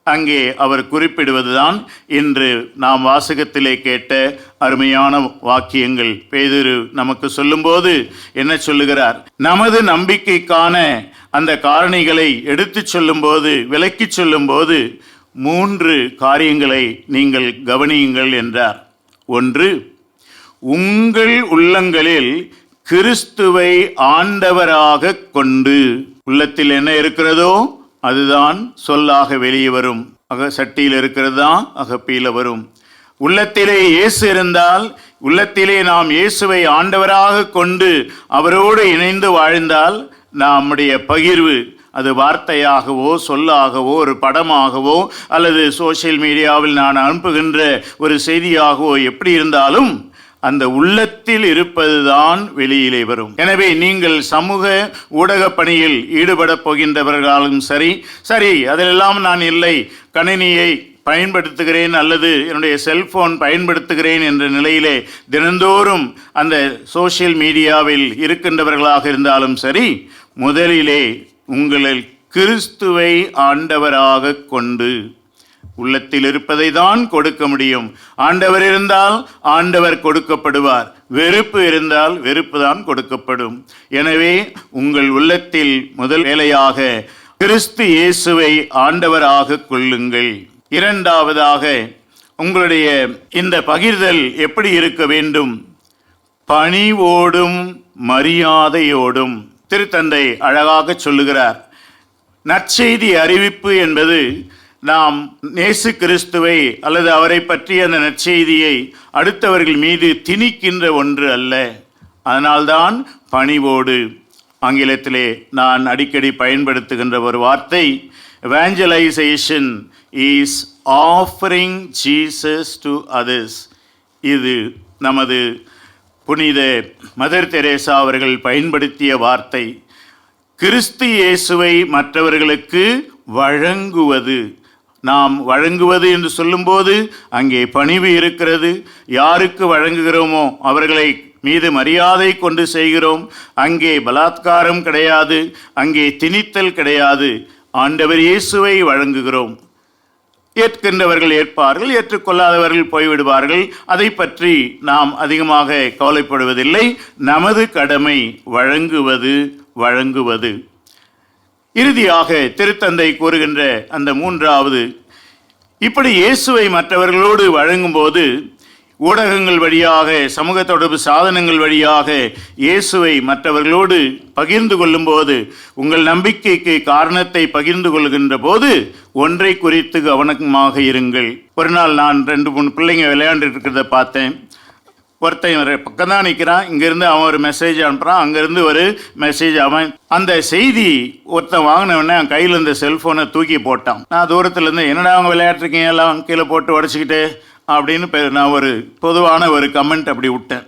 [SPEAKER 3] அங்கே அவர் குறிப்பிடுவதுதான் இன்று நாம் வாசகத்திலே கேட்ட அருமையான வாக்கியங்கள். பேதுரு நமக்கு சொல்லும்போது என்ன சொல்லுகிறார்? நமது நம்பிக்கைக்கான அந்த காரணிகளை எடுத்து சொல்லும்போது, விளக்கி சொல்லும்போது 3 காரியங்களை நீங்கள் கவனியுங்கள் என்றார். 1, உங்கள் உள்ளங்களில் கிறிஸ்துவை ஆண்டவராக கொண்டு. உள்ளத்தில் என்ன இருக்கிறதோ அதுதான் சொல்லாக வெளியே வரும். சட்டியில் இருக்கிறது தான் அகப்பையில் வரும். உள்ளத்திலே இயேசு இருந்தால், உள்ளத்திலே நாம் இயேசுவை ஆண்டவராக கொண்டு அவரோடு இணைந்து வாழ்ந்தால் நம்முடைய பகிர்வு, அது வார்த்தையாகவோ சொல்லாகவோ ஒரு படமாகவோ அல்லது சோசியல் மீடியாவில் நான் அனுப்புகின்ற ஒரு செய்தியாகவோ எப்படி இருந்தாலும் அந்த உள்ளத்தில் இருப்பதுதான் வெளியிலே வரும். எனவே நீங்கள் சமூக ஊடக பணியில் ஈடுபட போகின்றவர்களாலும் சரி அதிலெல்லாம் நான் இல்லை, கணினியை பயன்படுத்துகிறேன் அல்லது என்னுடைய செல்போன் பயன்படுத்துகிறேன் என்ற நிலையிலே தினந்தோறும் அந்த சோசியல் மீடியாவில் இருக்கின்றவர்களாக இருந்தாலும் சரி, முதலிலே உங்களில் கிறிஸ்துவை ஆண்டவராக கொண்டு. உள்ளத்தில் இருப்பதை தான் கொடுக்க முடியும். ஆண்டவர் இருந்தால் ஆண்டவர் கொடுக்கப்படுவார், வெறுப்பு இருந்தால் வெறுப்பு தான் கொடுக்கப்படும். எனவே உங்கள் உள்ளத்தில் முதல் வேலையாக கிறிஸ்து இயேசுவை ஆண்டவராக கொள்ளுங்கள். 2ஆவதாக உங்களுடைய இந்த பகிர்தல் எப்படி இருக்க வேண்டும்? பணிவோடும் மரியாதையோடும். திருத்தந்தை அழகாக சொல்லுகிறார், நற்செய்தி அறிவிப்பு என்பது நாம் இயேசு கிறிஸ்துவை அல்லது அவரை பற்றிய அந்த நற்செய்தியை அடுத்தவர்கள் மீது திணிக்கின்ற ஒன்று அல்ல. அதனால்தான் பணிவோடு. ஆங்கிலத்திலே நான் அடிக்கடி பயன்படுத்துகின்ற ஒரு வார்த்தை, evangelization is offering Jesus to others. இது நமது புனித மதர் தெரேசா அவர்கள் பயன்படுத்திய வார்த்தை. கிறிஸ்து இயேசுவை மற்றவர்களுக்கு வழங்குவது. நாம் வழங்குவது என்று சொல்லும்போது அங்கே பணிவு இருக்கிறது. யாருக்கு வழங்குகிறோமோ அவர்களை மீது மரியாதை கொண்டு செய்கிறோம். அங்கே பலாத்காரம் கிடையாது, அங்கே திணித்தல் கிடையாது. ஆண்டவர் இயேசுவை வழங்குகிறோம். ஏற்கின்றவர்கள் ஏற்பார்கள், ஏற்றுக்கொள்ளாதவர்கள் போய்விடுவார்கள். அதை பற்றி நாம் அதிகமாக கவலைப்படுவதில்லை. நமது கடமை வழங்குவது. இறுதியாக திருத்தந்தை கூறுகின்ற அந்த 3வது, இப்படி இயேசுவை மற்றவர்களோடு வழங்கும்போது ஊடகங்கள் வழியாக, சமூக தொடர்பு சாதனங்கள் வழியாக இயேசுவை மற்றவர்களோடு பகிர்ந்து கொள்ளும்போது, உங்கள் நம்பிக்கைக்கு காரணத்தை பகிர்ந்து கொள்கின்ற போது ஒன்றை குறித்து கவனமாக இருங்கள். ஒரு நாள் நான் 2-3 பிள்ளைங்க விளையாண்டுட்டு இருக்கிறத பார்த்தேன். ஒருத்தன் பக்கம் தான் நிற்கிறான், இங்கேருந்து அவன் ஒரு மெசேஜ் அனுப்புகிறான், அங்கேருந்து ஒரு மெசேஜ் அவன். அந்த செய்தி ஒருத்தன் வாங்கினவொடனே அவன் கையில் இருந்த செல்ஃபோனை தூக்கி போட்டான். நான் தூரத்துலேருந்து என்னடா அவங்க விளையாட்டுருக்கீங்க எல்லாம் கீழே போட்டு உடச்சிக்கிட்டு அப்படின்னு நான் ஒரு பொதுவான ஒரு கமெண்ட் அப்படி விட்டேன்.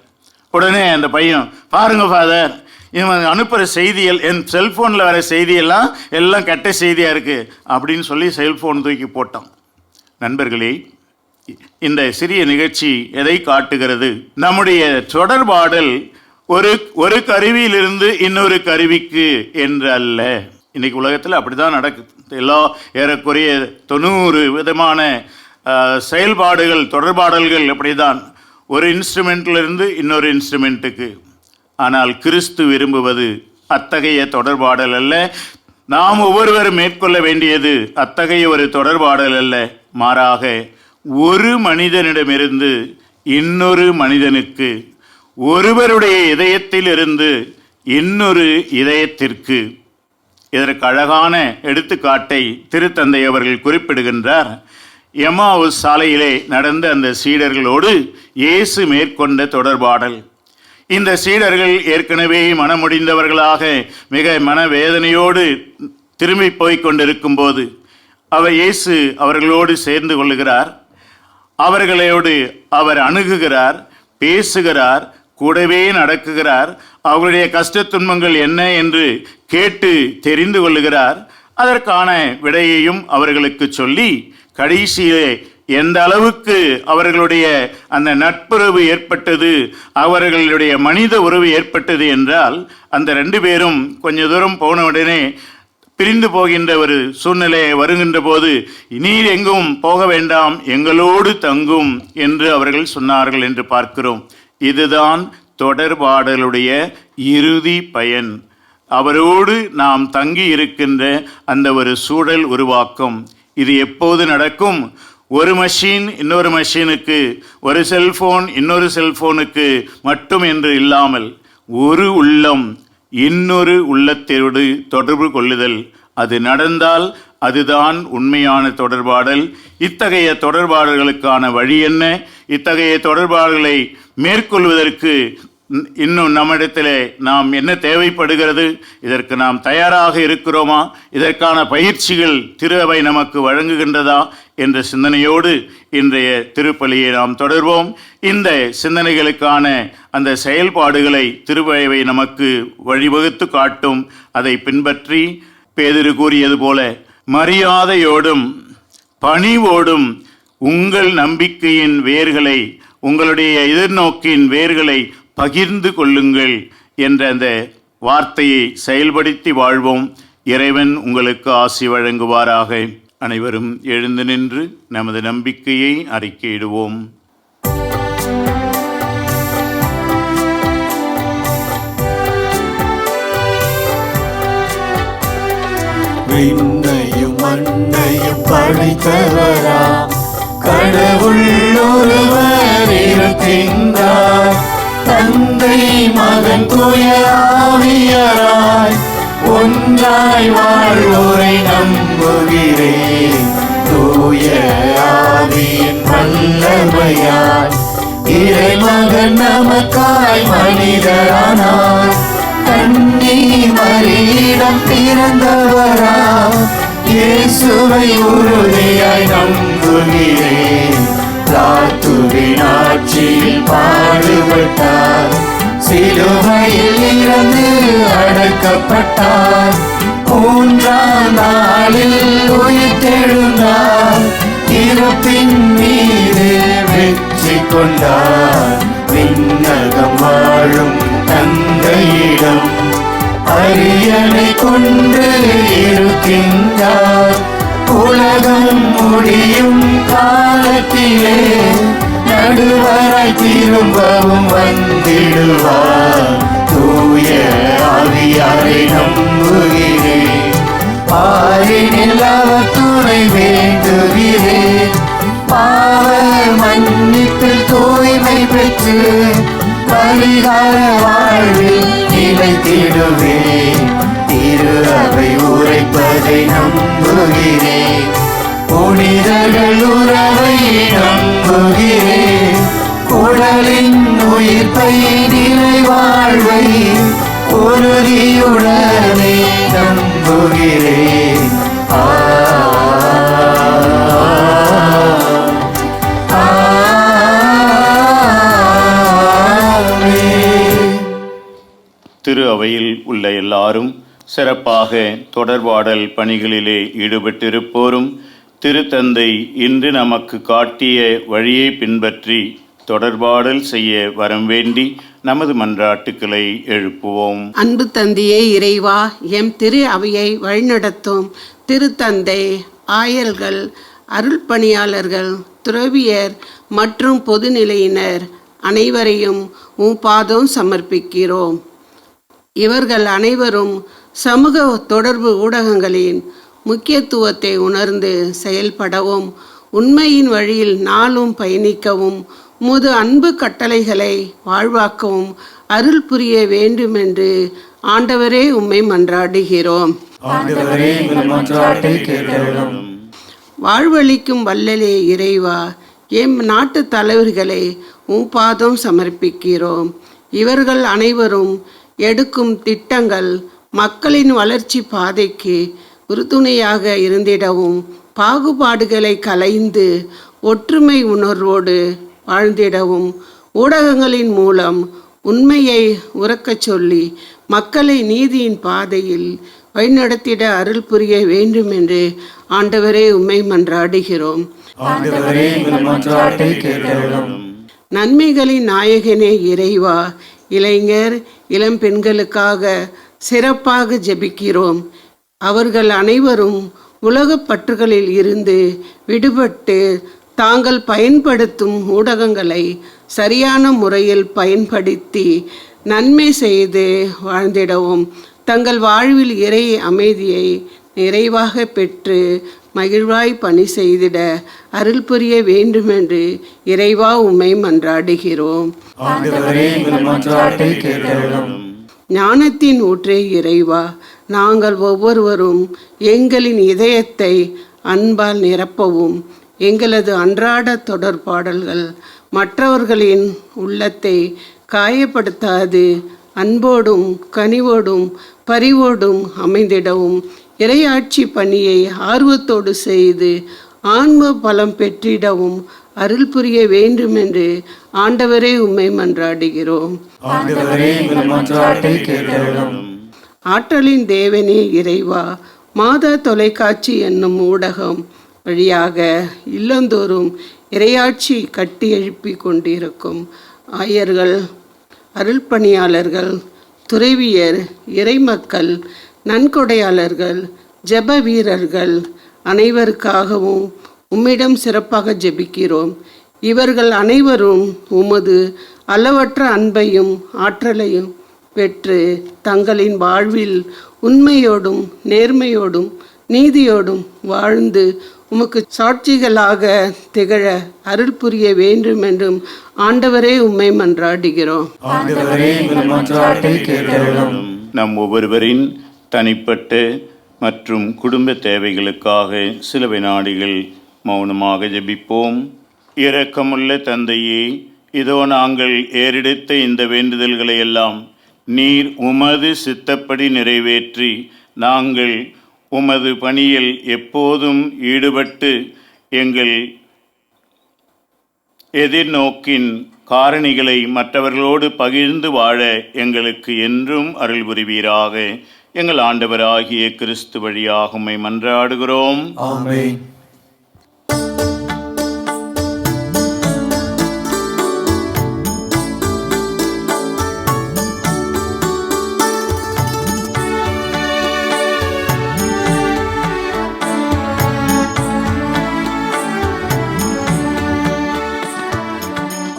[SPEAKER 3] உடனே அந்த பையன், பாருங்க ஃபாதர், இவன் அனுப்புகிற செய்திகள், என் செல்ஃபோனில் வர செய்தியெல்லாம் எல்லாம் கெட்ட செய்தியாக இருக்குது அப்படின்னு சொல்லி செல்ஃபோன் தூக்கி போட்டான். நண்பர்களே, இந்த சிறிய நிகழ்ச்சி எதை காட்டுகிறது? நம்முடைய தொடர்பாடல் ஒரு கருவியிலிருந்து இன்னொரு கருவிக்கு என்று அல்ல. இன்னைக்கு உலகத்தில் அப்படி தான் நடக்குது. எல்லா ஏறக்குறைய 90 விதமான செயல்பாடுகள், தொடர்பாடல்கள் அப்படி தான், ஒரு இன்ஸ்ட்ருமெண்ட்லேருந்து இன்னொரு இன்ஸ்ட்ருமெண்ட்டுக்கு. ஆனால் கிறிஸ்து விரும்புவது அத்தகைய தொடர்பாடல் அல்ல. நாம் ஒவ்வொருவரும் மேற்கொள்ள வேண்டியது அத்தகைய ஒரு தொடர்பாடல் அல்ல. மாறாக ஒரு மனிதனிடமிருந்து இன்னொரு மனிதனுக்கு, ஒருவருடைய இதயத்திலிருந்து இன்னொரு இதயத்திற்கு. இதற்கு அழகான எடுத்துக்காட்டை திருத்தந்தை அவர்கள் குறிப்பிடுகின்றார். எம்மாவுஸ் சாலையிலே நடந்த அந்த சீடர்களோடு இயேசு மேற்கொண்ட தொடர்பாடல். இந்த சீடர்கள் ஏற்கனவே மனமுடிந்தவர்களாக மிக மனவேதனையோடு திரும்பி போய் கொண்டிருக்கும் போது இயேசு அவர்களோடு சேர்ந்து கொள்ளுகிறார். அவர்களோடு அவர் அணுகுகிறார், பேசுகிறார், கூடவே நடக்குகிறார். அவர்களுடைய கஷ்ட துன்பங்கள் என்ன என்று கேட்டு தெரிந்து கொள்ளுகிறார். அதற்கான விடையையும் அவர்களுக்கு சொல்லி, கடைசியிலே எந்த அளவுக்கு அவர்களுடைய அந்த நட்புறவு ஏற்பட்டது, அவர்களுடைய மனித உறவு ஏற்பட்டது என்றால், அந்த 2 பேரும் கொஞ்ச தூரம் போன உடனே பிரிந்து போகின்ற ஒரு சூழ்நிலை வருகின்ற போது, நீர் எங்கும் போக வேண்டாம், எங்களோடு தங்கும் என்று அவர்கள் சொன்னார்கள் என்று பார்க்கிறோம். இதுதான் தொடர்பாடலுடைய இறுதி பயன். அவரோடு நாம் தங்கி இருக்கின்ற அந்த ஒரு சூழல் உருவாக்கும். இது எப்போது நடக்கும்? ஒரு மெஷின் இன்னொரு மெஷினுக்கு, ஒரு செல்போன் இன்னொரு செல்போனுக்கு மட்டும் என்று இல்லாமல், ஒரு உள்ளம் இன்னொரு உள்ளத்தோடு தொடர்பு கொள்ளுதல். அது நடந்தால் அதுதான் உண்மையான தொடர்பாடல். இத்தகைய தொடர்பாடல்களுக்கான வழி என்ன? இத்தகைய தொடர்பாடல்களை மேற்கொள்வதற்கு இன்னும் நம்மிடத்தில் நாம் என்ன தேவைப்படுகிறது? இதற்கு நாம் தயாராக இருக்கிறோமா? இதற்கான பயிற்சிகள் திரு அவை நமக்கு வழங்குகின்றதா என்ற சிந்தனையோடு இன்றைய திருப்பலியை நாம் தொடர்வோம். இந்த சிந்தனைகளுக்கான அந்த செயல்பாடுகளை திருப்பலி நமக்கு வழிவகுத்து காட்டும். அதை பின்பற்றி பேதுரு கூறியது போல மரியாதையோடும் பணிவோடும் உங்கள் நம்பிக்கையின் வேர்களை, உங்களுடைய எதிர்நோக்கின் வேர்களை பகிர்ந்து கொள்ளுங்கள் என்ற அந்த வார்த்தையை செயல்படுத்தி வாழ்வோம். இறைவன் உங்களுக்கு ஆசி வழங்குவாராக. அனைவரும் எழுந்து நின்று நமது நம்பிக்கையை அறிக்கையிடுவோம்.
[SPEAKER 6] விண்ணையும் மண்ணையும் படைத்தவரா கடவுள் ஒருவர் இருக்கின்றார். தந்தை மகன் தூய ஆவியராய் ஒன்றாய் வாழ்வோரை நம்புகிறேன். தூய ஆவியின் வல்லமையாய் இறைமகன் நமக்காய் மனிதரானார். கன்னி மரியிடம் பிறந்தவரா இயேசுவை உறுதியாய் நம்புகிறேன். பிலாத்துவின் ஆட்சியில் பாடுபட்டார், சிலுவையில் இறந்து அடக்கப்பட்டார். 3ஆம் நாளில் உயிர்த்தெழுந்தார், இறப்பின் மீது வெற்றி கொண்டார். விண்ணகம் வாழும் தந்தையிடம் அரியணை கொண்டு இருக்கின்றார். உலகம் முடியும் காலத்திலே நடுவராய் திரும்பவும் வந்திடுவார். தூய ஆவியாரை நம்புகிறேன், பாரினில் அவர் துணை வேண்டுகிறேன். பாவ மன்னிப்பு மீட்பில் தூய்மை பெற்று பரிகார வாழ்வில் நிலைத்திடுவேன். திரு அவை உரைப்பதை நம்புகிறேன், புனிதர்கள் உறவை நம்புகிறேன். உடலின் உயிர்ப்பை நிலை வாழ்வை உறுதியுடனே நம்புகிறேன்.
[SPEAKER 3] திரு அவையில் உள்ள எல்லாரும், சிறப்பாக தொடர்பாடல் பணிகளிலே ஈடுபட்டிருப்போரும், திருத்தந்தை இன்று நமக்கு காட்டிய வழியை பின்பற்றி தொடர்பாடல் செய்ய வரம் வேண்டி நமது மன்றாட்டுக்களை எழுப்புவோம்.
[SPEAKER 7] அன்பு தந்தையே இறைவா, எம் திரு அவையை வழிநடத்தும் திருத்தந்தை, ஆயர்கள், அருள் பணியாளர்கள், துறவியர் மற்றும் பொதுநிலையினர் அனைவரையும் உம் பாதம் சமர்ப்பிக்கிறோம். இவர்கள் அனைவரும் சமூக தொடர்பு ஊடகங்களின் முக்கியத்துவத்தை உணர்ந்து செயல்படவும், உண்மையின் வழியில் நாளும் பயணிக்கவும், உமது அன்பு கட்டளைகளை வாழ்வாக்கவும் அருள் புரிய வேண்டுமென்று ஆண்டவரே உம்மை மன்றாடுகிறோம். வாழ்வளிக்கும் வல்லலே இறைவா, எம் நாட்டு தலைவர்களை உம் பாதம் சமர்ப்பிக்கிறோம். இவர்கள் அனைவரும் எடுக்கும் திட்டங்கள் மக்களின் வளர்ச்சி பாதைக்கு உறுதுணையாக இருந்திடவும், பாகுபாடுகளை களைந்து ஒற்றுமை உணர்வோடு வாழ்ந்திடவும், ஊடகங்களின் மூலம் உண்மையை உறக்கச் சொல்லி மக்களை நீதியின் பாதையில் வழிநடத்திட அருள் புரிய வேண்டும் என்று ஆண்டவரே உம்மை மன்றாடுகிறோம். நன்மைகளின் நாயகனே இறைவா, இளைஞர் இளம் பெண்களுக்காக சிறப்பாக ஜெபிக்கிறோம். அவர்கள் அனைவரும் உலகப் பற்றுகளில் இருந்து விடுபட்டு தாங்கள் பயன்படுத்தும் ஊடகங்களை சரியான முறையில் பயன்படுத்தி நன்மை செய்து வாழ்ந்திடவும், தங்கள் வாழ்வில் இறை அமைதியை நிறைவாக பெற்று மகிழ்வாய் பணி செய்திட அருள் புரிய வேண்டுமென்று இறைவா உம்மை மன்றாடுகிறோம். ஞானத்தின் ஊற்றே இறைவா, நாங்கள் ஒவ்வொருவரும் எங்களின் இதயத்தை அன்பால் நிரப்பவும், எங்களது அன்றாட தொடர்பாடல்கள் மற்றவர்களின் உள்ளத்தை காயப்படுத்தாது அன்போடும் கனிவோடும் பரிவோடும் அமைந்திடவும், இறையாட்சி பணியை ஆர்வத்தோடு செய்து ஆன்ம பலம் பெற்றிடவும் அருள் புரிய வேண்டுமென்று ஆண்டவரே உம்மை மன்றாடுகிறோம். ஆற்றலின் தேவனே இறைவா, மாதா தொலைக்காட்சி என்னும் ஊடகம் வழியாக இல்லந்தோறும் இறையாட்சி கட்டி எழுப்பி கொண்டிருக்கும் ஆயர்கள், அருள் பணியாளர்கள், துறவியர், இறைமக்கள், நன்கொடையாளர்கள், ஜெப வீரர்கள் அனைவருக்காகவும் உம்மிடம் சிறப்பாக ஜெபிக்கிறோம். இவர்கள் அனைவரும் உமது அளவற்ற அன்பையும் ஆற்றலையும் பெற்று தங்களின் வாழ்வில் உண்மையோடும் நேர்மையோடும் நீதியோடும் வாழ்ந்து உமக்கு சாட்சிகளாக திகழ அருள் புரிய வேண்டும் என்றும் ஆண்டவரே உம்மை மன்றாடுகிறோம்.
[SPEAKER 3] நம் ஒவ்வொருவரின் தனிப்பட்ட மற்றும் குடும்ப தேவைகளுக்காக சில வினாடிகள் மௌனமாக ஜெபிப்போம். இரக்கமுள்ள தந்தையே, இதோ நாங்கள் ஏறெடுத்த இந்த வேண்டுதல்களை எல்லாம் நீர் உமது சித்தப்படி நிறைவேற்றி நாங்கள் உமது பணியில் எப்போதும் ஈடுபட்டு எங்கள் எதிர்நோக்கின் காரணிகளை மற்றவர்களோடு பகிர்ந்து வாழ எங்களுக்கு என்றும் அருள் புரிவீராக. எங்கள் ஆண்டவராகிய கிறிஸ்து வழியாக உம்மை மன்றாடுகிறோம்.
[SPEAKER 6] ஆமென்.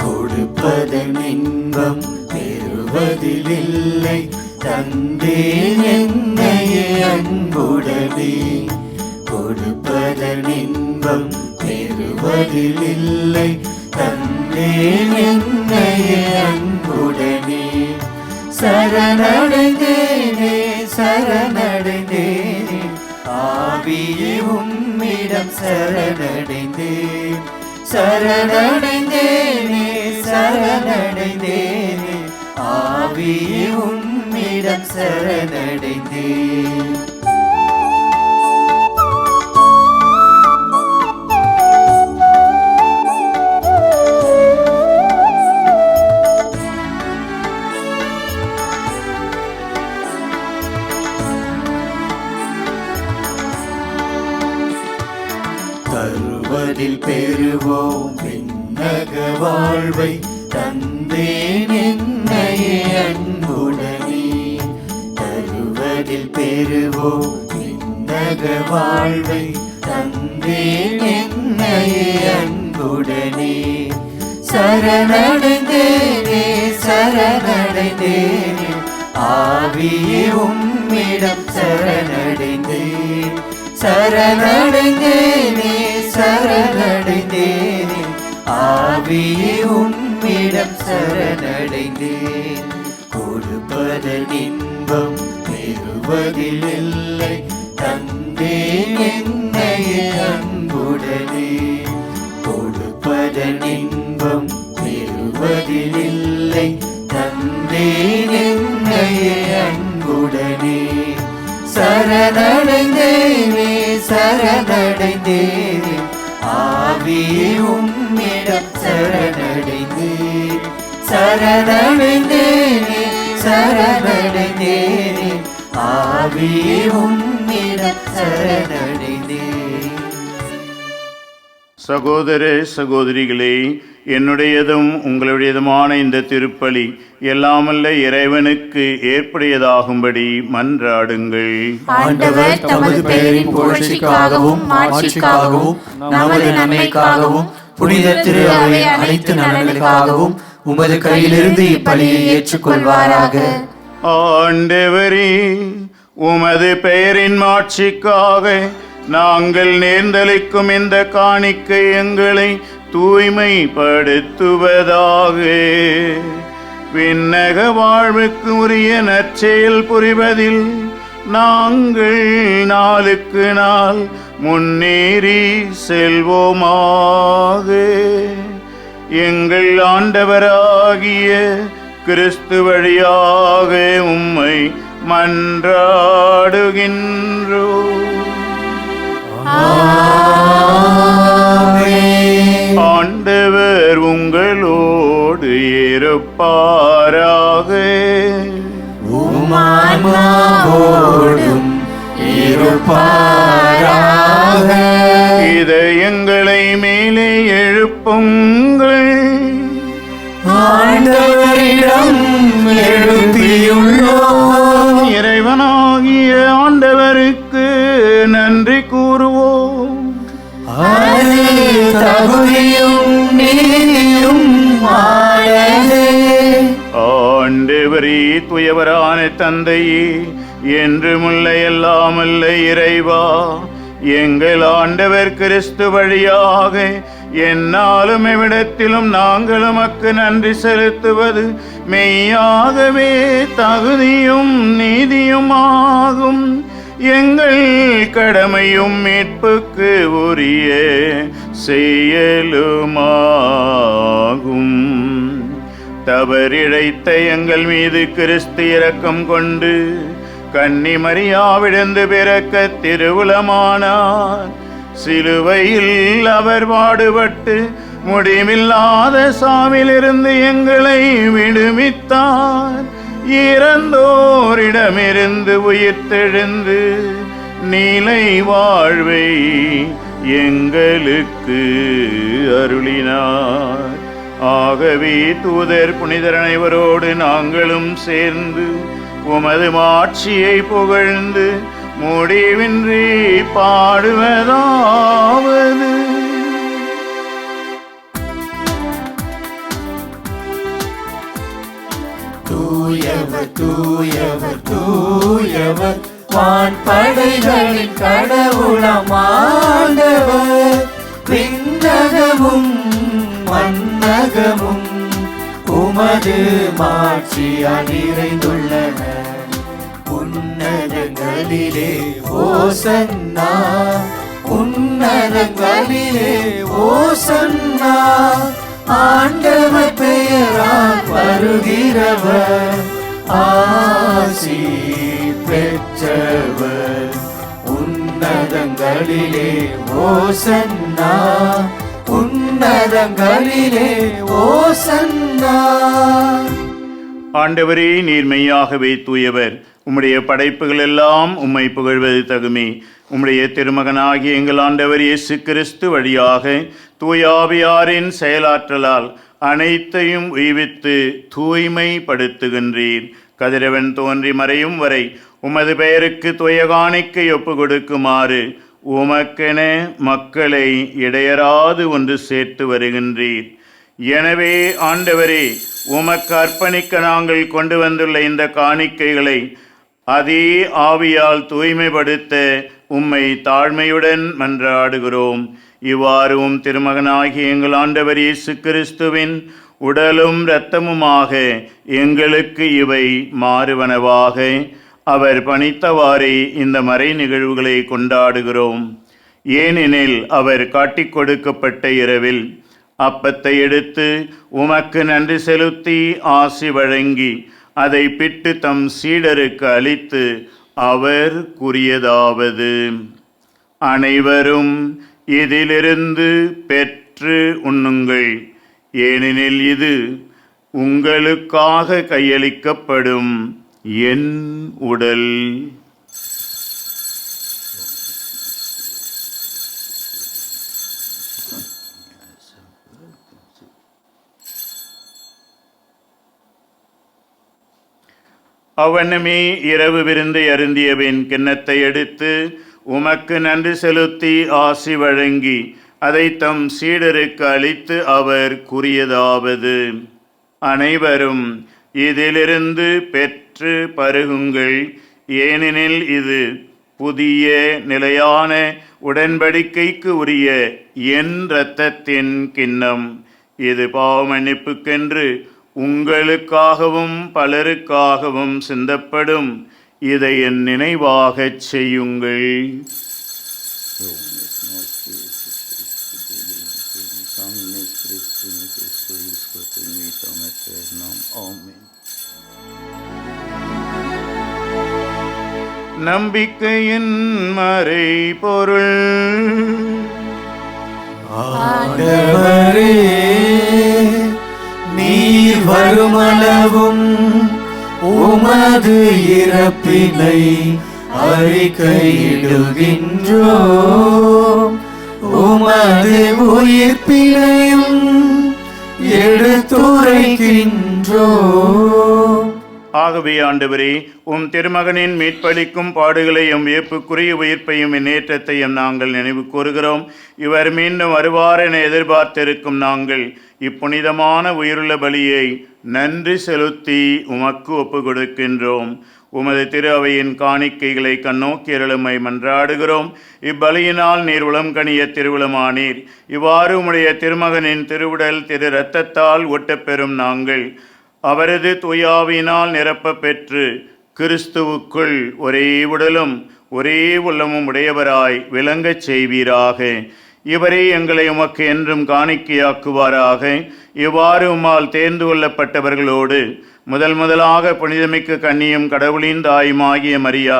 [SPEAKER 6] கொடுப்பதன் இன்பம் பெறுவதில்லை, தந்தேன் என்னையே அன்புடனே. கொடுப்பதன் இன்பம் பெறுவதில்லை, தந்தேன் தந்தேன் என்னையே அன்புடனே. சரணடைந்தேனே சரணடைந்தேனே ஆவியே உம்மிடம் சரணடைந்தேன். சரணடைந்தேனே சரணடைந்தேனே ஆவியே உம்மிடம் சரணடைந்தேன். தருவதில் பெறுவோம் விண்ணக வாழ்வை தந்தேன் என்னையே அன்புடனே. தருவதில் பெறுவோம் விண்ணக வாழ்வை தந்தேன் என்னையே அன்புடனே. சரணடைந்தேனே சரணடைந்தேனே ஆவியே உம்மிடம் சரணடைந்தேன். சரணடைந்தேனே சரணடைந்தேனே ஆவியே உம்மிடம் சரணடைந்தேன். கொடுப்பதன் இன்பம் பெறுவதில் இல்லை தந்தேன் என்னையே அன்புடனே. கொடுப்பதன் இன்பம் பெறுவதில் இல்லை தந்தேன் என்னையே அன்புடனே. சரணடைந்தேனே சரணடைந்தேனே ஆவியே உம்மிடம் சரணடைந்தேன். சரணடைந்தேனே சரணடைந்தேனே ஆவியே உம்மிடம் சரணடைந்தேன்.
[SPEAKER 3] சகோதர சகோதரிகளே, என்னுடையதும் உங்களுடையதுமான இந்த திருப்பலி எல்லாமல்ல இறைவனுக்கு ஏற்புடையதாகும்படி மன்றாடுங்கள்.
[SPEAKER 5] ஆண்டவர் தமது பெயரின் புகழ்ச்சிக்காகவும் மாட்சிக்காகவும் நமது நன்மைக்காகவும் புனித திரு அவை அனைத்து நலன்களுக்காகவும் உமது கையிலிருந்து இப்பலியை ஏற்றுக்கொள்வாராக.
[SPEAKER 3] ஆண்டவரே, உமது பெயரின் மாட்சிக்காக நாங்கள் நேர்ந்தளிக்கும் இந்த காணிக்கை எங்களை தூய்மைப்படுத்துவதாக. விண்ணக வாழ்வுக்கு உரிய நற்செயல் புரிவதில் நாங்கள் நாளுக்கு நாள் முன்னேறி செல்வோமாக. எங்கள் ஆண்டவராகிய கிறிஸ்து வழியாக உம்மை மன்றாடுகின்றோம். ஆண்டவர் உங்களோடு இருப்பாராக.
[SPEAKER 6] உம்மான்மாவோடும் இருப்பாராக.
[SPEAKER 3] இதயங்களை மேலே எழுப்புங்கள்.
[SPEAKER 6] ஆண்டவரிடம் எழுப்பியுள்ளோம்.
[SPEAKER 3] இறைவனாகிய ஆண்டவருக்கு நன்றி கூறுவோம்.
[SPEAKER 6] அது தகுதியும் நீதியும் ஆனதே.
[SPEAKER 3] ஆண்டவரே, துயவரான தந்தையே, என்றுமுள்ள எல்லாமல்ல இறைவா, எங்கள் ஆண்டவர் கிறிஸ்து வழியாக என்னாலும் எவ்விடத்திலும் நாங்கள் உமக்கு நன்றி செலுத்துவது மெய்யாகவே தகுதியும் நீதியுமாகும். எங்கள் கடமையும் மீட்புக்கு உரிய செயலுமாகும். தவறிழைத்த எங்கள் மீது கிறிஸ்து இரக்கம் கொண்டு கன்னி மரியாவிடந்து பிறக்க திருவுளமானார். சிலுவையில் அவர் பாடுபட்டு முடிவில்லாத சாவிலிருந்து எங்களை விடுவித்தார். இறந்தோரிடமிருந்து உயிர்த்தெழுந்து நீலை வாழ்வை எங்களுக்கு அருளினார். ஆகவே தூதர் புனிதர் அனைவரோடு நாங்களும் சேர்ந்து உமது மாட்சியை புகழ்ந்து முடிவின்றி பாடுவதாவது.
[SPEAKER 6] தூயவர் தூயவர் தூயவர் வான்படைகளின் கடவுளமாண்டவர். விண்ணகமும் மன்ன உலகமும் உமது மாட்சியால் நிறைந்துள்ளன. உன்னதங்களிலே ஓசன்னா, உன்னதங்களிலே ஓசன்னா. ஆண்டவர் பெயரால் வருகிறவர் ஆசி பெற்றவர். உன்னதங்களிலே ஓசன்னா, உன்னதங்களிலே ஓசன்னா.
[SPEAKER 3] ஆண்டவரே, நீர் மெய்யாகவே தூயவர். உம்முடைய படைப்புகள் எல்லாம் உம்மை புகழ்வது தகுமே. உம்முடைய திருமகனாகிய எங்கள் ஆண்டவர் இயேசு கிறிஸ்து வழியாக தூயாவியாரின் செயலாற்றலால் அனைத்தையும் உய்வித்து தூய்மைப்படுத்துகின்றீர். கதிரவன் தோன்றி மறையும் வரை உமது பெயருக்கு தூய காணிக்கை ஒப்பு கொடுக்குமாறு உமக்கென மக்களை இடையராது ஒன்று சேர்த்து வருகின்றீர். எனவே ஆண்டவரே, உமக்கு அர்ப்பணிக்க நாங்கள் கொண்டு வந்துள்ள இந்த காணிக்கைகளை அதே ஆவியால் தூய்மைப்படுத்த உம்மை தாழ்மையுடன் மன்றாடுகிறோம். இவ்வாறு உம் திருமகனாகிய எங்கள் ஆண்டவர் இயேசு கிறிஸ்துவின் உடலும் இரத்தமுமாக எங்களுக்கு இவை மாறுவனவாக அவர் பணித்தவாறே இந்த மறை நிகழ்வுகளை கொண்டாடுகிறோம். ஏனெனில் அவர் காட்டிக் கொடுக்கப்பட்ட இரவில் அப்பத்தை எடுத்து உமக்கு நன்றி செலுத்தி ஆசி வழங்கி அதை பிட்டு தம் சீடருக்கு அளித்து அவர் கூறியதாவது: அனைவரும் இதிலிருந்து பெற்று உண்ணுங்கள், ஏனெனில் இது உங்களுக்காக கையளிக்கப்படும் என் உடல். அவ்வண்ணமே இரவு விருந்தை அருந்தியபின் கிண்ணத்தை எடுத்து உமக்கு நன்றி செலுத்தி ஆசி வழங்கி அதை தம் சீடருக்கு அளித்து அவர் கூறியதாவது: அனைவரும் இதிலிருந்து பெற்று பருகுங்கள், ஏனெனில் இது புதிய நிலையான உடன்படிக்கைக்கு உரிய என் இரத்தத்தின் கிண்ணம். இது பாவ மன்னிப்புக்கென்று உங்களுக்காகவும் பலருக்காகவும் சிந்தப்படும். இதை என் நினைவாகச் செய்யுங்கள். நம்பிக்கையின் மறை பொருள்.
[SPEAKER 6] ஆண்டவரே, நீர் வருமளவும் உமது இறப்பினை அறிக்கையிடுகின்றோம், உமது உயிர்ப்பினையும் எடுத்துரைக்கின்றோம்.
[SPEAKER 3] ஆகவே ஆண்டவரே, உம் திருமகனின் மீட்பளிக்கும் பாடுகளையும் வியப்புக்குரிய உயிர்ப்பையும் இந்நேற்றத்தையும் நாங்கள் நினைவு கூறுகிறோம். இவர் மீண்டும் வருவார் என எதிர்பார்த்திருக்கும் நாங்கள் இப்புனிதமான உயிருள்ள பலியை நன்றி செலுத்தி உமக்கு ஒப்பு கொடுக்கின்றோம். உமது திரு அவையின் காணிக்கைகளை கண்ணோக்கி அருளுமை மன்றாடுகிறோம். இப்பலியினால் நீர் உளம் கனிய திருவுளமானீர். இவ்வாறு உம்முடைய திருமகனின் திருவுடல் திரு இரத்தத்தால் ஒட்டப்பெறும் நாங்கள் அவரது தூயாவினால் நிரப்ப பெற்று கிறிஸ்துவுக்குள் ஒரே உடலும் ஒரே உள்ளமும் உடையவராய் விளங்கச் செய்வீராக. இவரே எங்களை உமக்கு என்றும் காணிக்கையாக்குவாராக. இவ்வாறு உம்மால் தேர்ந்து கொள்ளப்பட்டவர்களோடு முதலாக புனிதமிக்க கன்னியும் கடவுளின் தாயுமாகிய மரியா,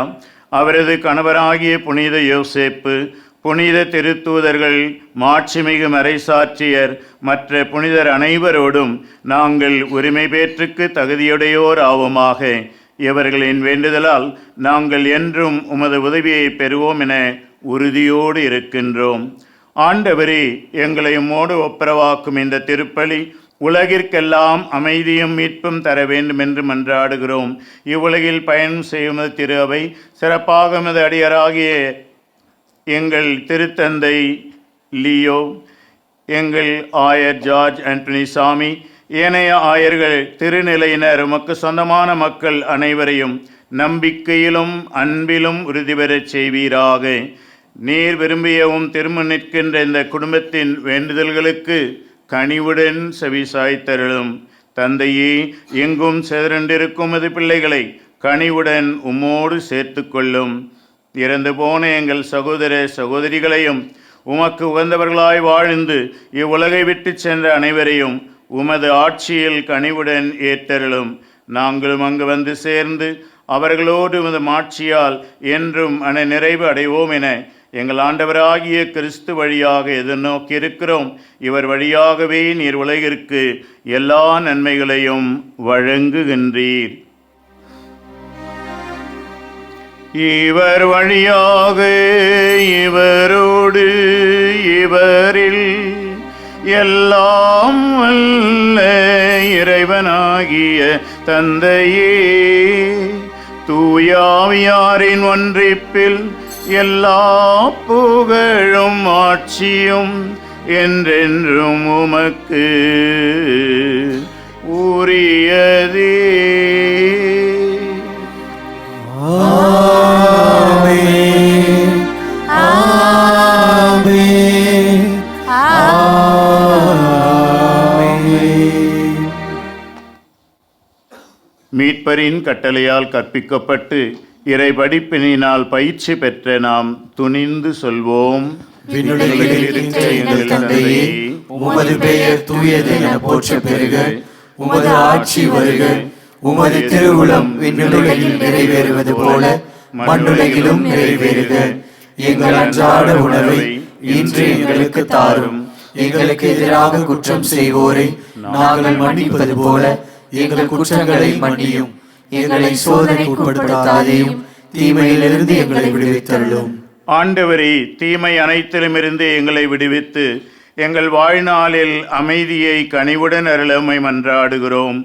[SPEAKER 3] அவரது கணவராகிய புனித யோசேப்பு, புனித திருத்தூதர்கள், மாட்சிமிகு மறைசாட்சியர், மற்ற புனிதர் அனைவரோடும் நாங்கள் உரிமை பேற்றுக்கு தகுதியுடையோர் ஆவோமாக. இவர்களின் வேண்டுதலால் நாங்கள் என்றும் உமது உதவியை பெறுவோம் என உறுதியோடு இருக்கின்றோம். ஆண்டவரே, எங்களை உம்மோடு ஒப்புரவாக்கும் இந்த திருப்பலி உலகிற்கெல்லாம் அமைதியும் மீட்பும் தர வேண்டும் என்று மன்றாடுகிறோம். இவ்வுலகில் பயணம் செய்யும் திரு அவை சிறப்பாக மது அடியராகிய எங்கள் திருத்தந்தை லியோ, எங்கள் ஆயர் ஜார்ஜ் ஆண்டனி சாமி, ஏனைய ஆயர்கள், திருநிலையினர், உமக்கு சொந்தமான மக்கள் அனைவரையும் நம்பிக்கையிலும் அன்பிலும் உறுதி பெறச் செய்வீராக. நீர் விரும்பியவும் திரும்ப நிற்கின்ற இந்த குடும்பத்தின் வேண்டுதல்களுக்கு கனிவுடன் செவிசாய்த்தருளும். தந்தையே, எங்கும் சிதறண்டிருக்கும் அது பிள்ளைகளை கனிவுடன் உம்மோடு சேர்த்து கொள்ளும். இறந்து போன எங்கள் சகோதர சகோதரிகளையும் உமக்கு உகந்தவர்களாய் வாழ்ந்து இவ்வுலகை விட்டு சென்ற அனைவரையும் உமது ஆட்சியில் கனிவுடன் ஏற்றருளும். நாங்களும் அங்கு வந்து சேர்ந்து அவர்களோடு உமது மாட்சியால் என்றும் நிறைவு அடைவோம் என எங்கள் ஆண்டவராகிய கிறிஸ்து வழியாக எதிர்நோக்கி இருக்கிறோம். இவர் வழியாகவே நீர் உலகிற்கு எல்லா நன்மைகளையும் வழங்குகின்றீர். இவர் வழியாக இவரோடு இவரில் எல்லாம் வல்ல இறைவனாகிய தந்தையே, தூயாவியாரின் ஒன்றிப்பில் எல்லா புகழும் ஆட்சியும் என்றென்றும் உமக்கு உரியதே.
[SPEAKER 6] ஆமென். ஆமென். ஆமென்.
[SPEAKER 3] மீட்பரின் கட்டளையால் கற்பிக்கப்பட்டு இறை படிப்பினால் பயிற்சி பெற்ற நாம் துணிந்து சொல்வோம்.
[SPEAKER 6] விண்ணுலகில் இருக்கின்ற எங்கள் தந்தையே, உமது பெயர் தூயது என போற்ற பெறுக. உமது ஆட்சி வருக. உமது திருவுளம் விண்ணுலகில் நிறைவேறுவது போல மண்ணுலகிலும் நிறைவேறுக. எங்கள் அன்றாட உணவை இன்று எங்களுக்கு தாரும். எங்களுக்கு எதிராக குற்றம் செய்வோரை நாங்கள் மன்னிப்பது போல எங்கள் குற்றங்களை மன்னியும். எங்களை சோதனைக்கு உட்படுத்தாதேயும், தீமையிலிருந்து எங்களை விடுவித்தருளும்.
[SPEAKER 3] ஆண்டவரே, தீமை அனைத்திலுமிருந்து எங்களை விடுவித்து எங்கள் வாழ்நாளில் அமைதியை கனிவுடன் அருளமை மன்றாடுகிறோம்.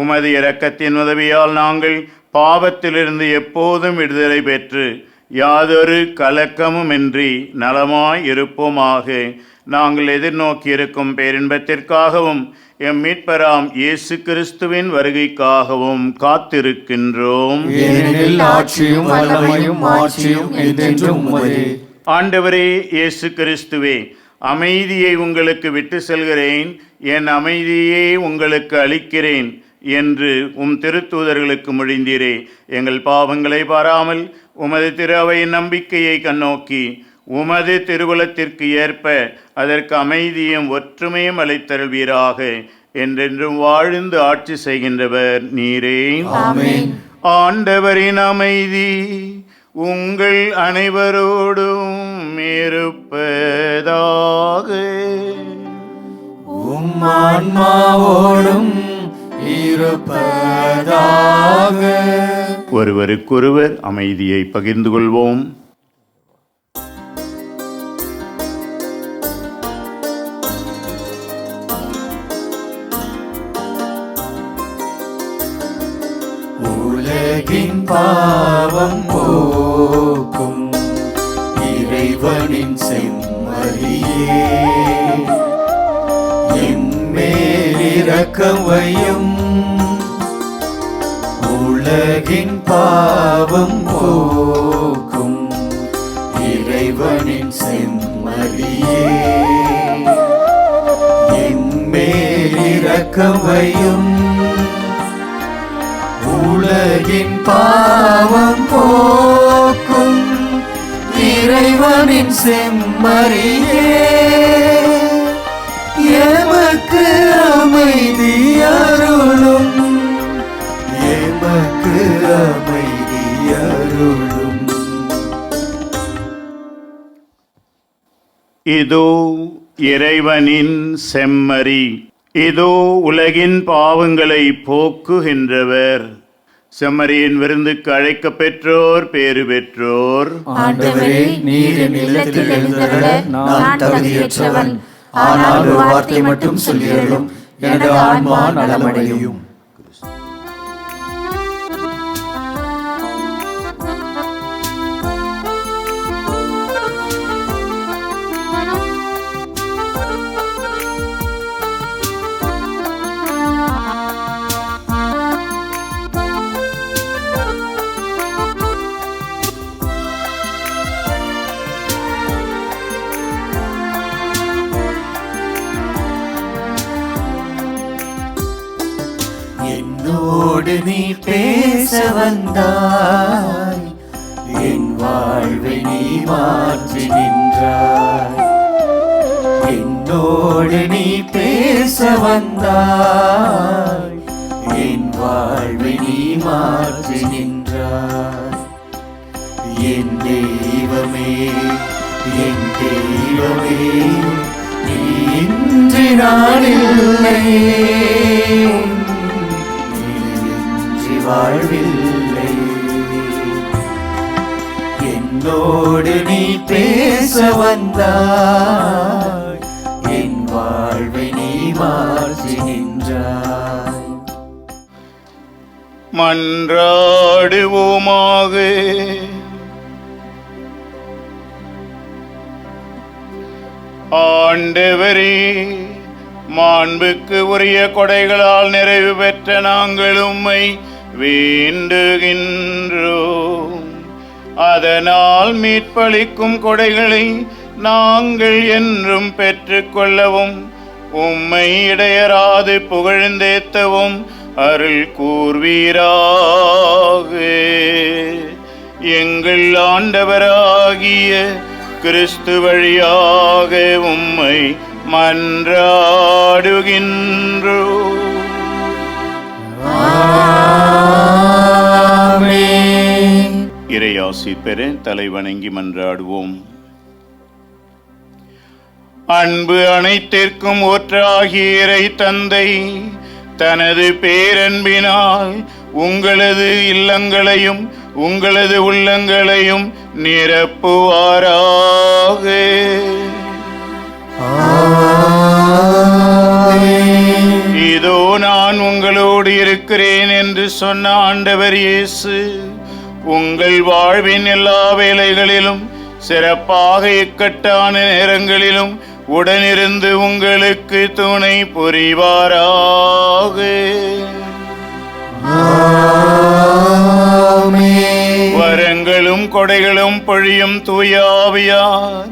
[SPEAKER 3] உமது இரக்கத்தின் உதவியால் நாங்கள் பாவத்திலிருந்து எப்போதும் விடுதலை பெற்று யாதொரு கலக்கமுமின்றி நலமாய் இருப்போமாக. நாங்கள் எதிர்நோக்கி இருக்கும் பேரின்பத்திற்காகவும் எம் மீட்பராம் இயேசு கிறிஸ்துவின் வருகைக்காகவும் காத்திருக்கின்றோம்.
[SPEAKER 6] ஏனெனில் ஆட்சியும் வல்லமையும் மாட்சியும் என்றென்றும் உமதே.
[SPEAKER 3] ஆண்டவரே இயேசு கிறிஸ்துவே, அமைதியை உங்களுக்கு விட்டு செல்கிறேன், என் அமைதியை உங்களுக்கு அளிக்கிறேன் என்று திருத்தூதர்களுக்கு மொழிந்தீரே. எங்கள் பாவங்களை பாராமல் உமது திரு அவையின் நம்பிக்கையை கண்ணோக்கி உமது திருவுலத்திற்கு ஏற்ப அதற்கு அமைதியும் ஒற்றுமையும் அளித்தருள்வீராக. என்றென்றும் வாழ்ந்து ஆட்சி செய்கின்றவர் நீரே.
[SPEAKER 6] ஆமென்.
[SPEAKER 3] ஆண்டவரின் அமைதி உங்கள் அனைவரோடும் இருப்பதாக.
[SPEAKER 6] உம் ஆன்மாவோடும் இருப்பதாக.
[SPEAKER 3] ஒருவருக்கொருவர் அமைதியை பகிர்ந்து கொள்வோம்.
[SPEAKER 6] உலகின் பாவம் போக்கும் இறைவனின் செம்மறியே, எம்மேல் இரக்கம் வையும். உலகின் பாவம் போக்கும் இறைவனின் செம்மறியே, எம்மேல் இரக்கம் வையும். உலகின் பாவம் போக்கும் இறைவனின் செம்மறியே, எமக்கு அமைதி அருளும். எமக்கு அமைதி அருளும்.
[SPEAKER 3] இதோ இறைவனின் செம்மறி, இதோ உலகின் பாவங்களை போக்குகின்றவர். செம்மறியின் விருந்துக்கு அழைக்க பெற்றோர் பேறு பெற்றோர்.
[SPEAKER 5] ஆண்டவரே, நீர் என் இல்லத்தில் எழுந்தருள நான் தகுதியற்றவன். ஆனால் ஒரு வார்த்தை மட்டும் சொல்லியருளும், எனது ஆன்மா நலமடையும். என்னோடு நீ பேச வந்தாய், என் வாழ்வை நீ மாற்றி நின்றாய். என்னோடு நீ பேச வந்தாய், என் வாழ்வை நீ மாற்றி நின்றாய். என் தெய்வமே, என் தெய்வமே, நீ இன்று நான் இல்லை, நீ இன்றி வாழ்வில்லை. என்னோடு நீ பேச வந்தாய், என் வாழ்வை நீ மாற்றி நின்றாய்.
[SPEAKER 3] மன்றாடுவோமாக. ஆண்டவரே, மாண்புக்கு உரிய கொடைகளால் நிறைவு பெற்ற நாங்கள் உம்மை வேண்டுகின்றோம். அதனால் மீட்பளிக்கும் கொடைகளை நாங்கள் என்றும் பெற்றுக்கொள்ளவும் உம்மை இடையராது புகழ்ந்தேத்தவும் அருள் கூர்வீராக. எங்கள் ஆண்டவராகிய கிறிஸ்து வழியாக உம்மை மன்றாடுகின்றோம். இறையாசி பெற தலை வணங்கி மன்றாடுவோம். அன்பு அனைத்திற்கும் ஊற்றாகிய இறை தந்தை தனது பேரன்பினால் உங்களது இல்லங்களையும் உங்களது உள்ளங்களையும் நிரப்புவாராக. இதோ நான் உங்களோடு இருக்கிறேன் என்று சொன்ன ஆண்டவர் இயேசு உங்கள் வாழ்வின் எல்லா வேளைகளிலும் சிறப்பாக இக்கட்டான நேரங்களிலும் உடனிருந்து உங்களுக்கு துணை புரிவாராக. வரங்களும் கொடைகளும் பொழியும் தூய ஆவியார்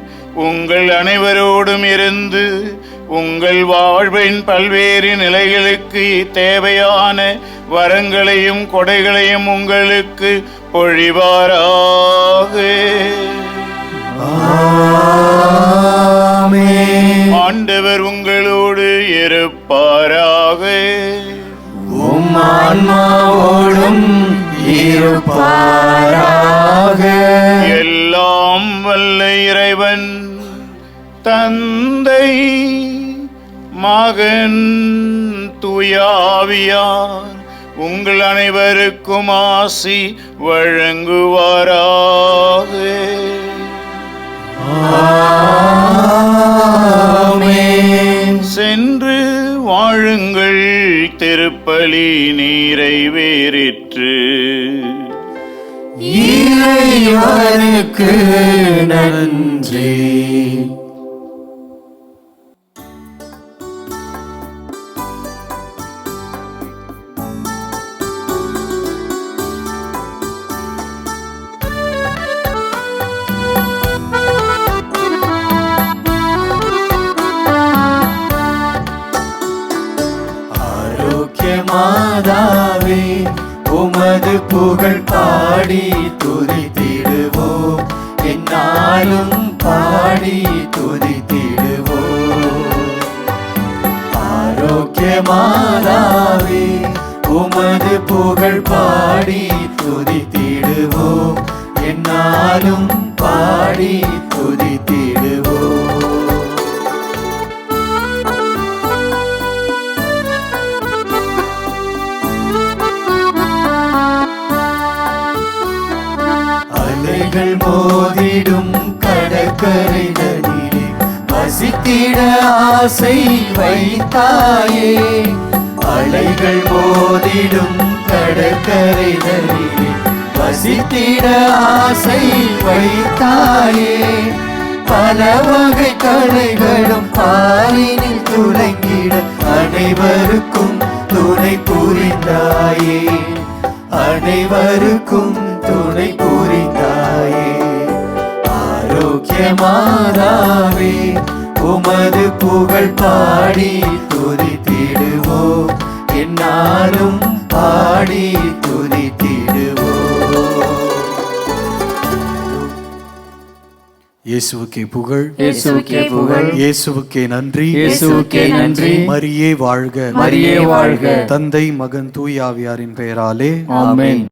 [SPEAKER 3] உங்கள் அனைவரோடும் இருந்து உங்கள் வாழ்வின் பல்வேறு நிலைகளுக்கு தேவையான வரங்களையும் கொடைகளையும் உங்களுக்கு பொழிவாராக. ஆண்டவர் உங்களோடு இருப்பாராக.
[SPEAKER 5] உம் ஆன்மாவோடும் இருப்பாராக.
[SPEAKER 3] எல்லாம் வல்ல இறைவன் தந்தை மகன் தூயாவியார் உங்கள் அனைவருக்கும் ஆசி வழங்குவாராக. சென்று வாழுங்கள், திருப்பலி நிறைவேறிற்று.
[SPEAKER 5] இறைவனுக்கு நன்றி. மாதாவே, உமது புகழ் பாடி துதித்திடுவோம், என்னாலும் பாடி துதித்திடுவோம். ஆரோக்கிய மாதாவே, உமது புகழ் பாடி துதித்திடுவோம், என்னாலும் பாடி துதித்திடுவோம். மோதிடும் கடற்கரைகளிலே வசித்திட ஆசை வைத்தாயே. அலைகள் மோதிடும் கடற்கரைகளிலே வசித்திட ஆசை வைத்தாயே. பல வகை கலைகளும் பாரினில் துலங்கிட அனைவருக்கும் துணை புரிந்தாயே. அனைவருக்கும் துணை புரிந்தாயே. ஆரோக்கிய மாதாவே, உமது புகழ் பாடி துதித்திடுவோம், என்னாலும் பாடி பாடி துதித்திடுவோம்.
[SPEAKER 2] இயேசுவுக்கே புகழ்,
[SPEAKER 6] இயேசுவுக்கே புகழ்,
[SPEAKER 2] இயேசுவுக்கே நன்றி,
[SPEAKER 6] இயேசுவுக்கே நன்றி.
[SPEAKER 2] மரியே வாழ்க,
[SPEAKER 6] மரியே வாழ்க.
[SPEAKER 2] தந்தை மகன் தூய் ஆவியாரின் பெயராலே
[SPEAKER 6] ஆமென்.